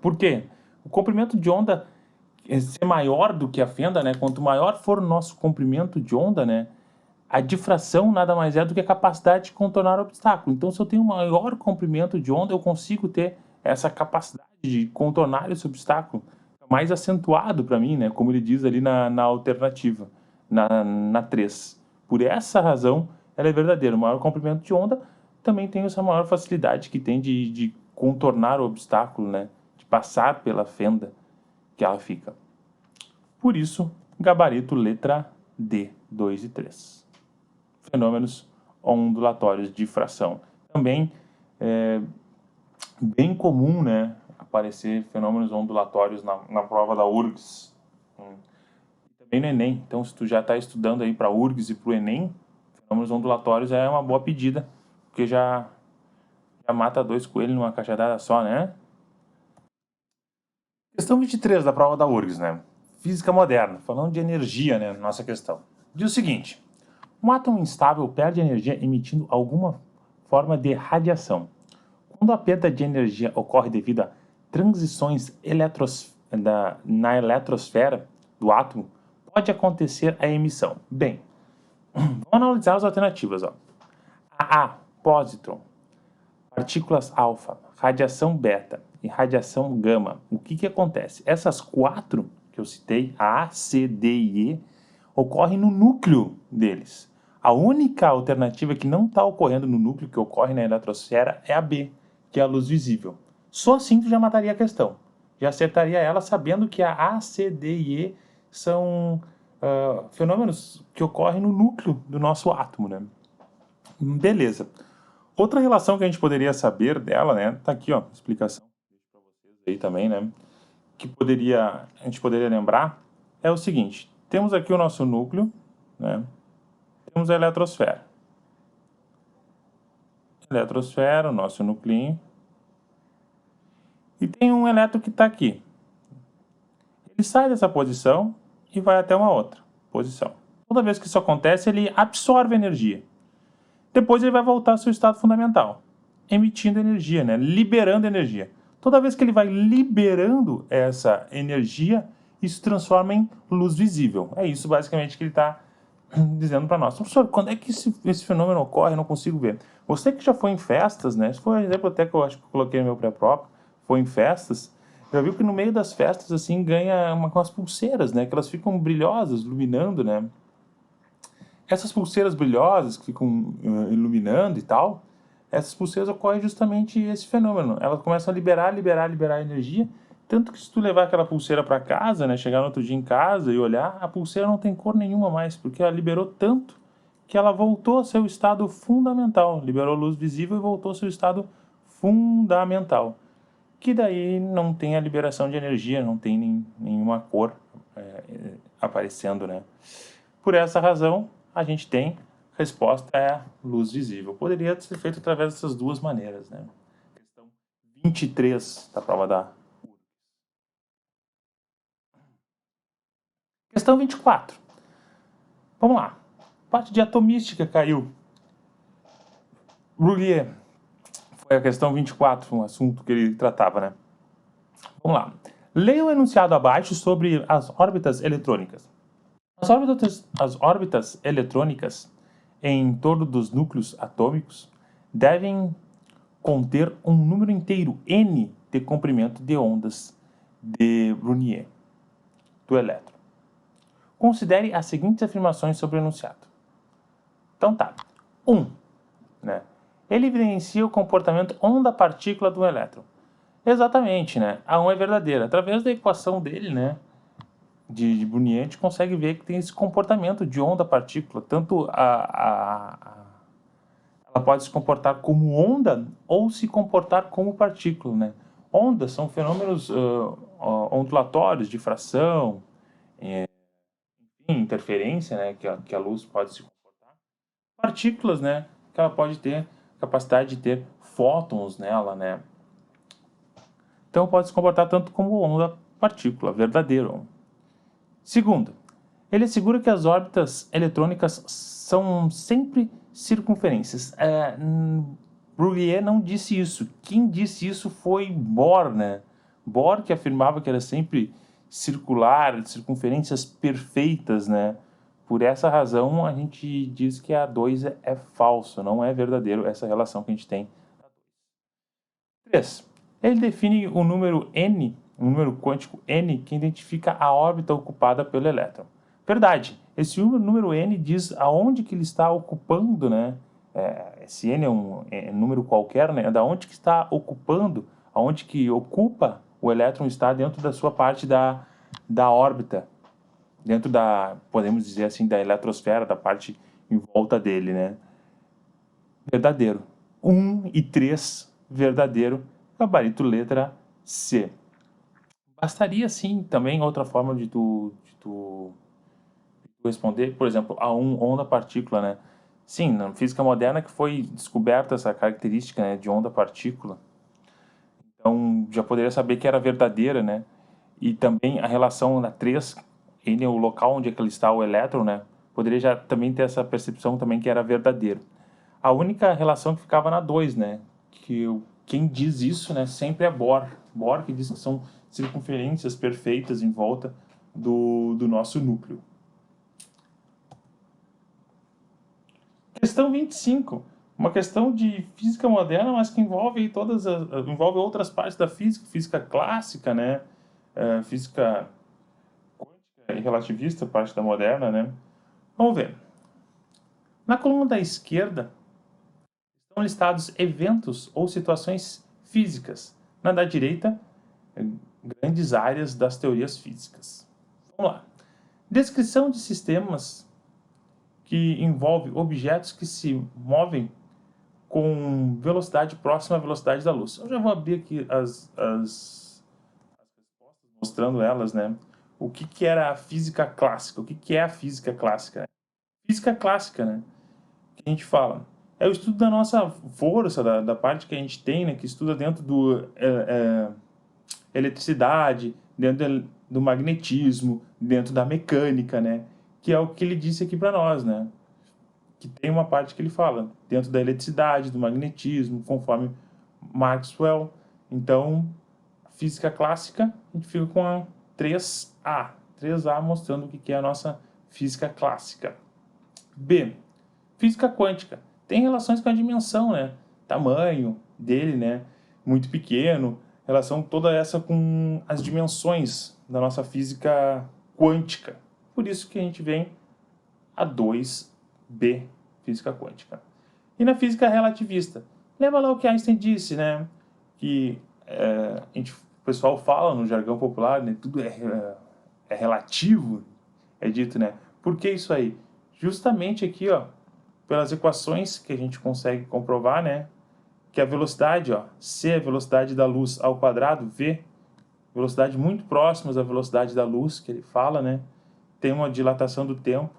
Por quê? O comprimento de onda ser maior do que a fenda, né? Quanto maior for o nosso comprimento de onda, né? A difração nada mais é do que a capacidade de contornar o obstáculo. Então, se eu tenho um maior comprimento de onda, eu consigo ter essa capacidade de contornar esse obstáculo mais acentuado para mim, né? Como ele diz ali na alternativa, na 3. Por essa razão, ela é verdadeira. O maior comprimento de onda também tem essa maior facilidade que tem de contornar o obstáculo, né? De passar pela fenda que ela fica. Por isso, gabarito letra D, 2 e 3. Fenômenos ondulatórios de fração. Também é bem comum, né, aparecer fenômenos ondulatórios na prova da URGS. Também no Enem. Então, se tu já está estudando aí para a URGS e para o Enem, fenômenos ondulatórios é uma boa pedida, porque já mata 2 coelhos numa cajadada só, né? Questão 23 da prova da URGS, né? Física moderna, falando de energia, né, nossa questão. Diz o seguinte: um átomo instável perde energia emitindo alguma forma de radiação. Quando a perda de energia ocorre devido a transições na eletrosfera do átomo, pode acontecer a emissão. Bem, vamos analisar as alternativas. Ó. A, pósitron, partículas alfa, radiação beta e radiação gama. O que acontece? Essas 4 que eu citei, A, C, D e E, ocorrem no núcleo deles. A única alternativa que não está ocorrendo no núcleo, que ocorre na eletrosfera, é a B, que é a luz visível. Só assim tu já mataria a questão. Já acertaria ela sabendo que a A, C, D e E são fenômenos que ocorrem no núcleo do nosso átomo, né? Beleza. Outra relação que a gente poderia saber dela, né? Tá aqui, ó, explicação para vocês aí também, né? Que a gente poderia lembrar é o seguinte: temos aqui o nosso núcleo, né? Temos a eletrosfera. Eletrosfera, o nosso nucleinho. E tem um elétron que está aqui. Ele sai dessa posição e vai até uma outra posição. Toda vez que isso acontece, ele absorve energia. Depois ele vai voltar ao seu estado fundamental, emitindo energia, né? Liberando energia. Toda vez que ele vai liberando essa energia, isso transforma em luz visível. É isso basicamente que ele está dizendo para nós. Professor, quando é que esse fenômeno ocorre? Eu não consigo ver. Você que já foi em festas, né? Esse foi um exemplo até que eu acho que eu coloquei no meu pré-próprio. Foi em festas. Já viu que no meio das festas, assim, ganha umas pulseiras, né? Que elas ficam brilhosas, iluminando, né? Essas pulseiras brilhosas que ficam iluminando e tal, essas pulseiras ocorrem justamente esse fenômeno. Elas começam a liberar energia. Tanto que se tu levar aquela pulseira para casa, né, chegar no outro dia em casa e olhar, a pulseira não tem cor nenhuma mais, porque ela liberou tanto que ela voltou ao seu estado fundamental. Liberou luz visível e voltou ao seu estado fundamental. Que daí não tem a liberação de energia, não tem nenhuma cor aparecendo, né? Por essa razão, a gente tem a resposta é luz visível. Poderia ser feito através dessas duas maneiras, né? Questão 23 da prova da Questão 24. Vamos lá. Parte de atomística caiu. Broglie. Foi a questão 24, um assunto que ele tratava, né? Vamos lá. Leia o enunciado abaixo sobre as órbitas eletrônicas. As órbitas eletrônicas em torno dos núcleos atômicos devem conter um número inteiro n de comprimento de ondas de Broglie do elétron. Considere as seguintes afirmações sobre o enunciado. Então tá. 1. Né? Ele evidencia o comportamento onda-partícula do elétron. Exatamente, né? A 1 é verdadeira. Através da equação dele, né, de Broglie, a gente consegue ver que tem esse comportamento de onda-partícula. Tanto ela pode se comportar como onda ou se comportar como partícula, né? Ondas são fenômenos ondulatórios, de fração, interferência, né, que a luz pode se comportar. Partículas, né, que ela pode ter capacidade de ter fótons nela, né. Então pode se comportar tanto como onda partícula, verdadeiro. Segundo, ele assegura que as órbitas eletrônicas são sempre circunferências. Broglie não disse isso. Quem disse isso foi Bohr, né? Bohr que afirmava que era sempre circular, circunferências perfeitas, né? Por essa razão, a gente diz que a 2 é falso, não é verdadeiro essa relação que a gente tem. 3. Ele define o número n, o número quântico n, que identifica a órbita ocupada pelo elétron. Verdade, esse número n diz aonde que ele está ocupando, né? Esse n é um número qualquer, né? Da onde que está ocupando, aonde que ocupa o elétron está dentro da sua parte da órbita, dentro da, podemos dizer assim, da eletrosfera, da parte em volta dele, né? verdadeiro. 1 e 3, verdadeiro. Gabarito letra C. Bastaria, sim, também outra forma de tu responder, por exemplo, A1, onda-partícula, né? Sim, na física moderna que foi descoberta essa característica, né, de onda-partícula. Então, já poderia saber que era verdadeira, né? E também a relação na 3, N é o local onde é que está o elétron, né? Poderia já também ter essa percepção também que era verdadeiro. A única relação que ficava na 2, né? Quem diz isso, né, sempre é Bohr. Bohr que diz que são circunferências perfeitas em volta do nosso núcleo. Questão 25. Uma questão de física moderna, mas que envolve envolve outras partes da física, física clássica, né? Física quântica e relativista, parte da moderna, né? Vamos ver. Na coluna da esquerda estão listados eventos ou situações físicas. Na da direita, grandes áreas das teorias físicas. Vamos lá. Descrição de sistemas que envolve objetos que se movem com velocidade próxima à velocidade da luz. Eu já vou abrir aqui as respostas, mostrando elas, né? O que era a física clássica? O que é a física clássica? Física clássica, né? Que a gente fala. É o estudo da nossa força, da parte que a gente tem, né? Que estuda dentro do eletricidade, dentro do magnetismo, dentro da mecânica, né? Que é o que ele disse aqui para nós, né? Que tem uma parte que ele fala, dentro da eletricidade, do magnetismo, conforme Maxwell. Então, física clássica, a gente fica com a 3A. 3A mostrando o que é a nossa física clássica. B. Física quântica. Tem relações com a dimensão, né? Tamanho dele, né? Muito pequeno. Relação toda essa com as dimensões da nossa física quântica. Por isso que a gente vem a 2B, física quântica. E na física relativista, lembra lá o que Einstein disse, né? Que o pessoal fala no jargão popular, né? Tudo é relativo, é dito, né? Por que isso aí? Justamente aqui, ó, pelas equações que a gente consegue comprovar, né? Que a velocidade, ó, C é a velocidade da luz ao quadrado, V, velocidade muito próximas à velocidade da luz, que ele fala, né? Tem uma dilatação do tempo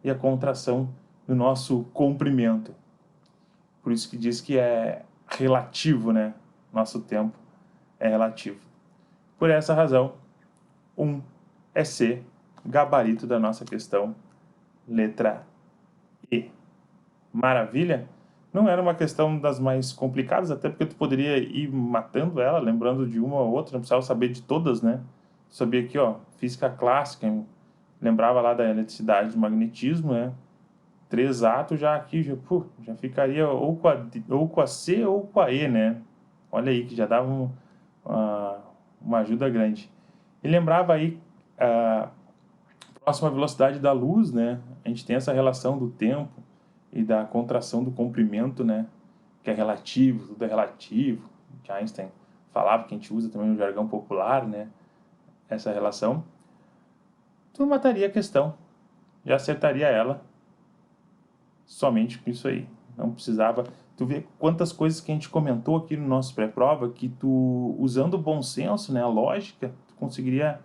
e a contração do nosso comprimento. Por isso que diz que é relativo, né? Nosso tempo é relativo. Por essa razão, 1 é C, gabarito da nossa questão, letra E. Maravilha? Não era uma questão das mais complicadas, até porque tu poderia ir matando ela, lembrando de uma ou outra, não precisava saber de todas, né? Sabia aqui, ó, física clássica, lembrava lá da eletricidade do magnetismo, né? 3A, tu já aqui, já ficaria ou com a C ou com a E, né? Olha aí, que já dava uma ajuda grande. E lembrava aí, próxima à velocidade da luz, né? A gente tem essa relação do tempo e da contração do comprimento, né? Que é relativo, tudo é relativo. Que Einstein falava, que a gente usa também no jargão popular, né? Essa relação. Tu mataria a questão, já acertaria ela somente com isso aí. Não precisava. Tu vê quantas coisas que a gente comentou aqui no nosso pré-prova que tu, usando o bom senso, né, a lógica, tu conseguiria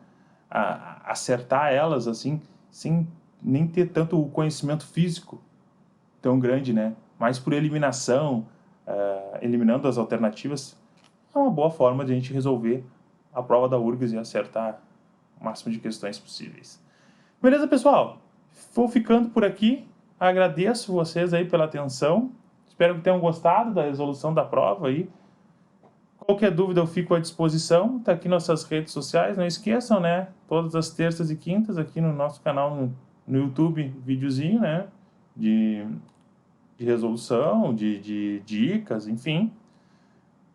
acertar elas assim, sem nem ter tanto o conhecimento físico tão grande, né? Mas por eliminação, eliminando as alternativas, é uma boa forma de a gente resolver a prova da URGS e acertar o máximo de questões possíveis. Beleza, pessoal? Vou ficando por aqui. Agradeço vocês aí pela atenção. Espero que tenham gostado da resolução da prova aí. Qualquer dúvida eu fico à disposição. Tá aqui nossas redes sociais. Não esqueçam, né? Todas as terças e quintas aqui no nosso canal no YouTube, videozinho, né? De resolução, de dicas, enfim.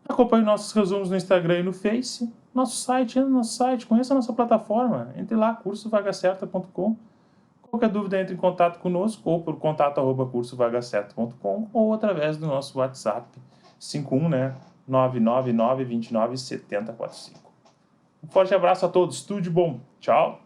Acompanhe nossos resumos no Instagram e no Face. Nosso site, conheça a nossa plataforma. Entre lá, cursovagacerta.com. Qualquer dúvida, entre em contato conosco ou por contato@cursovagacerta.com ou através do nosso WhatsApp 51, né? 999297045. Um forte abraço a todos, tudo de bom. Tchau!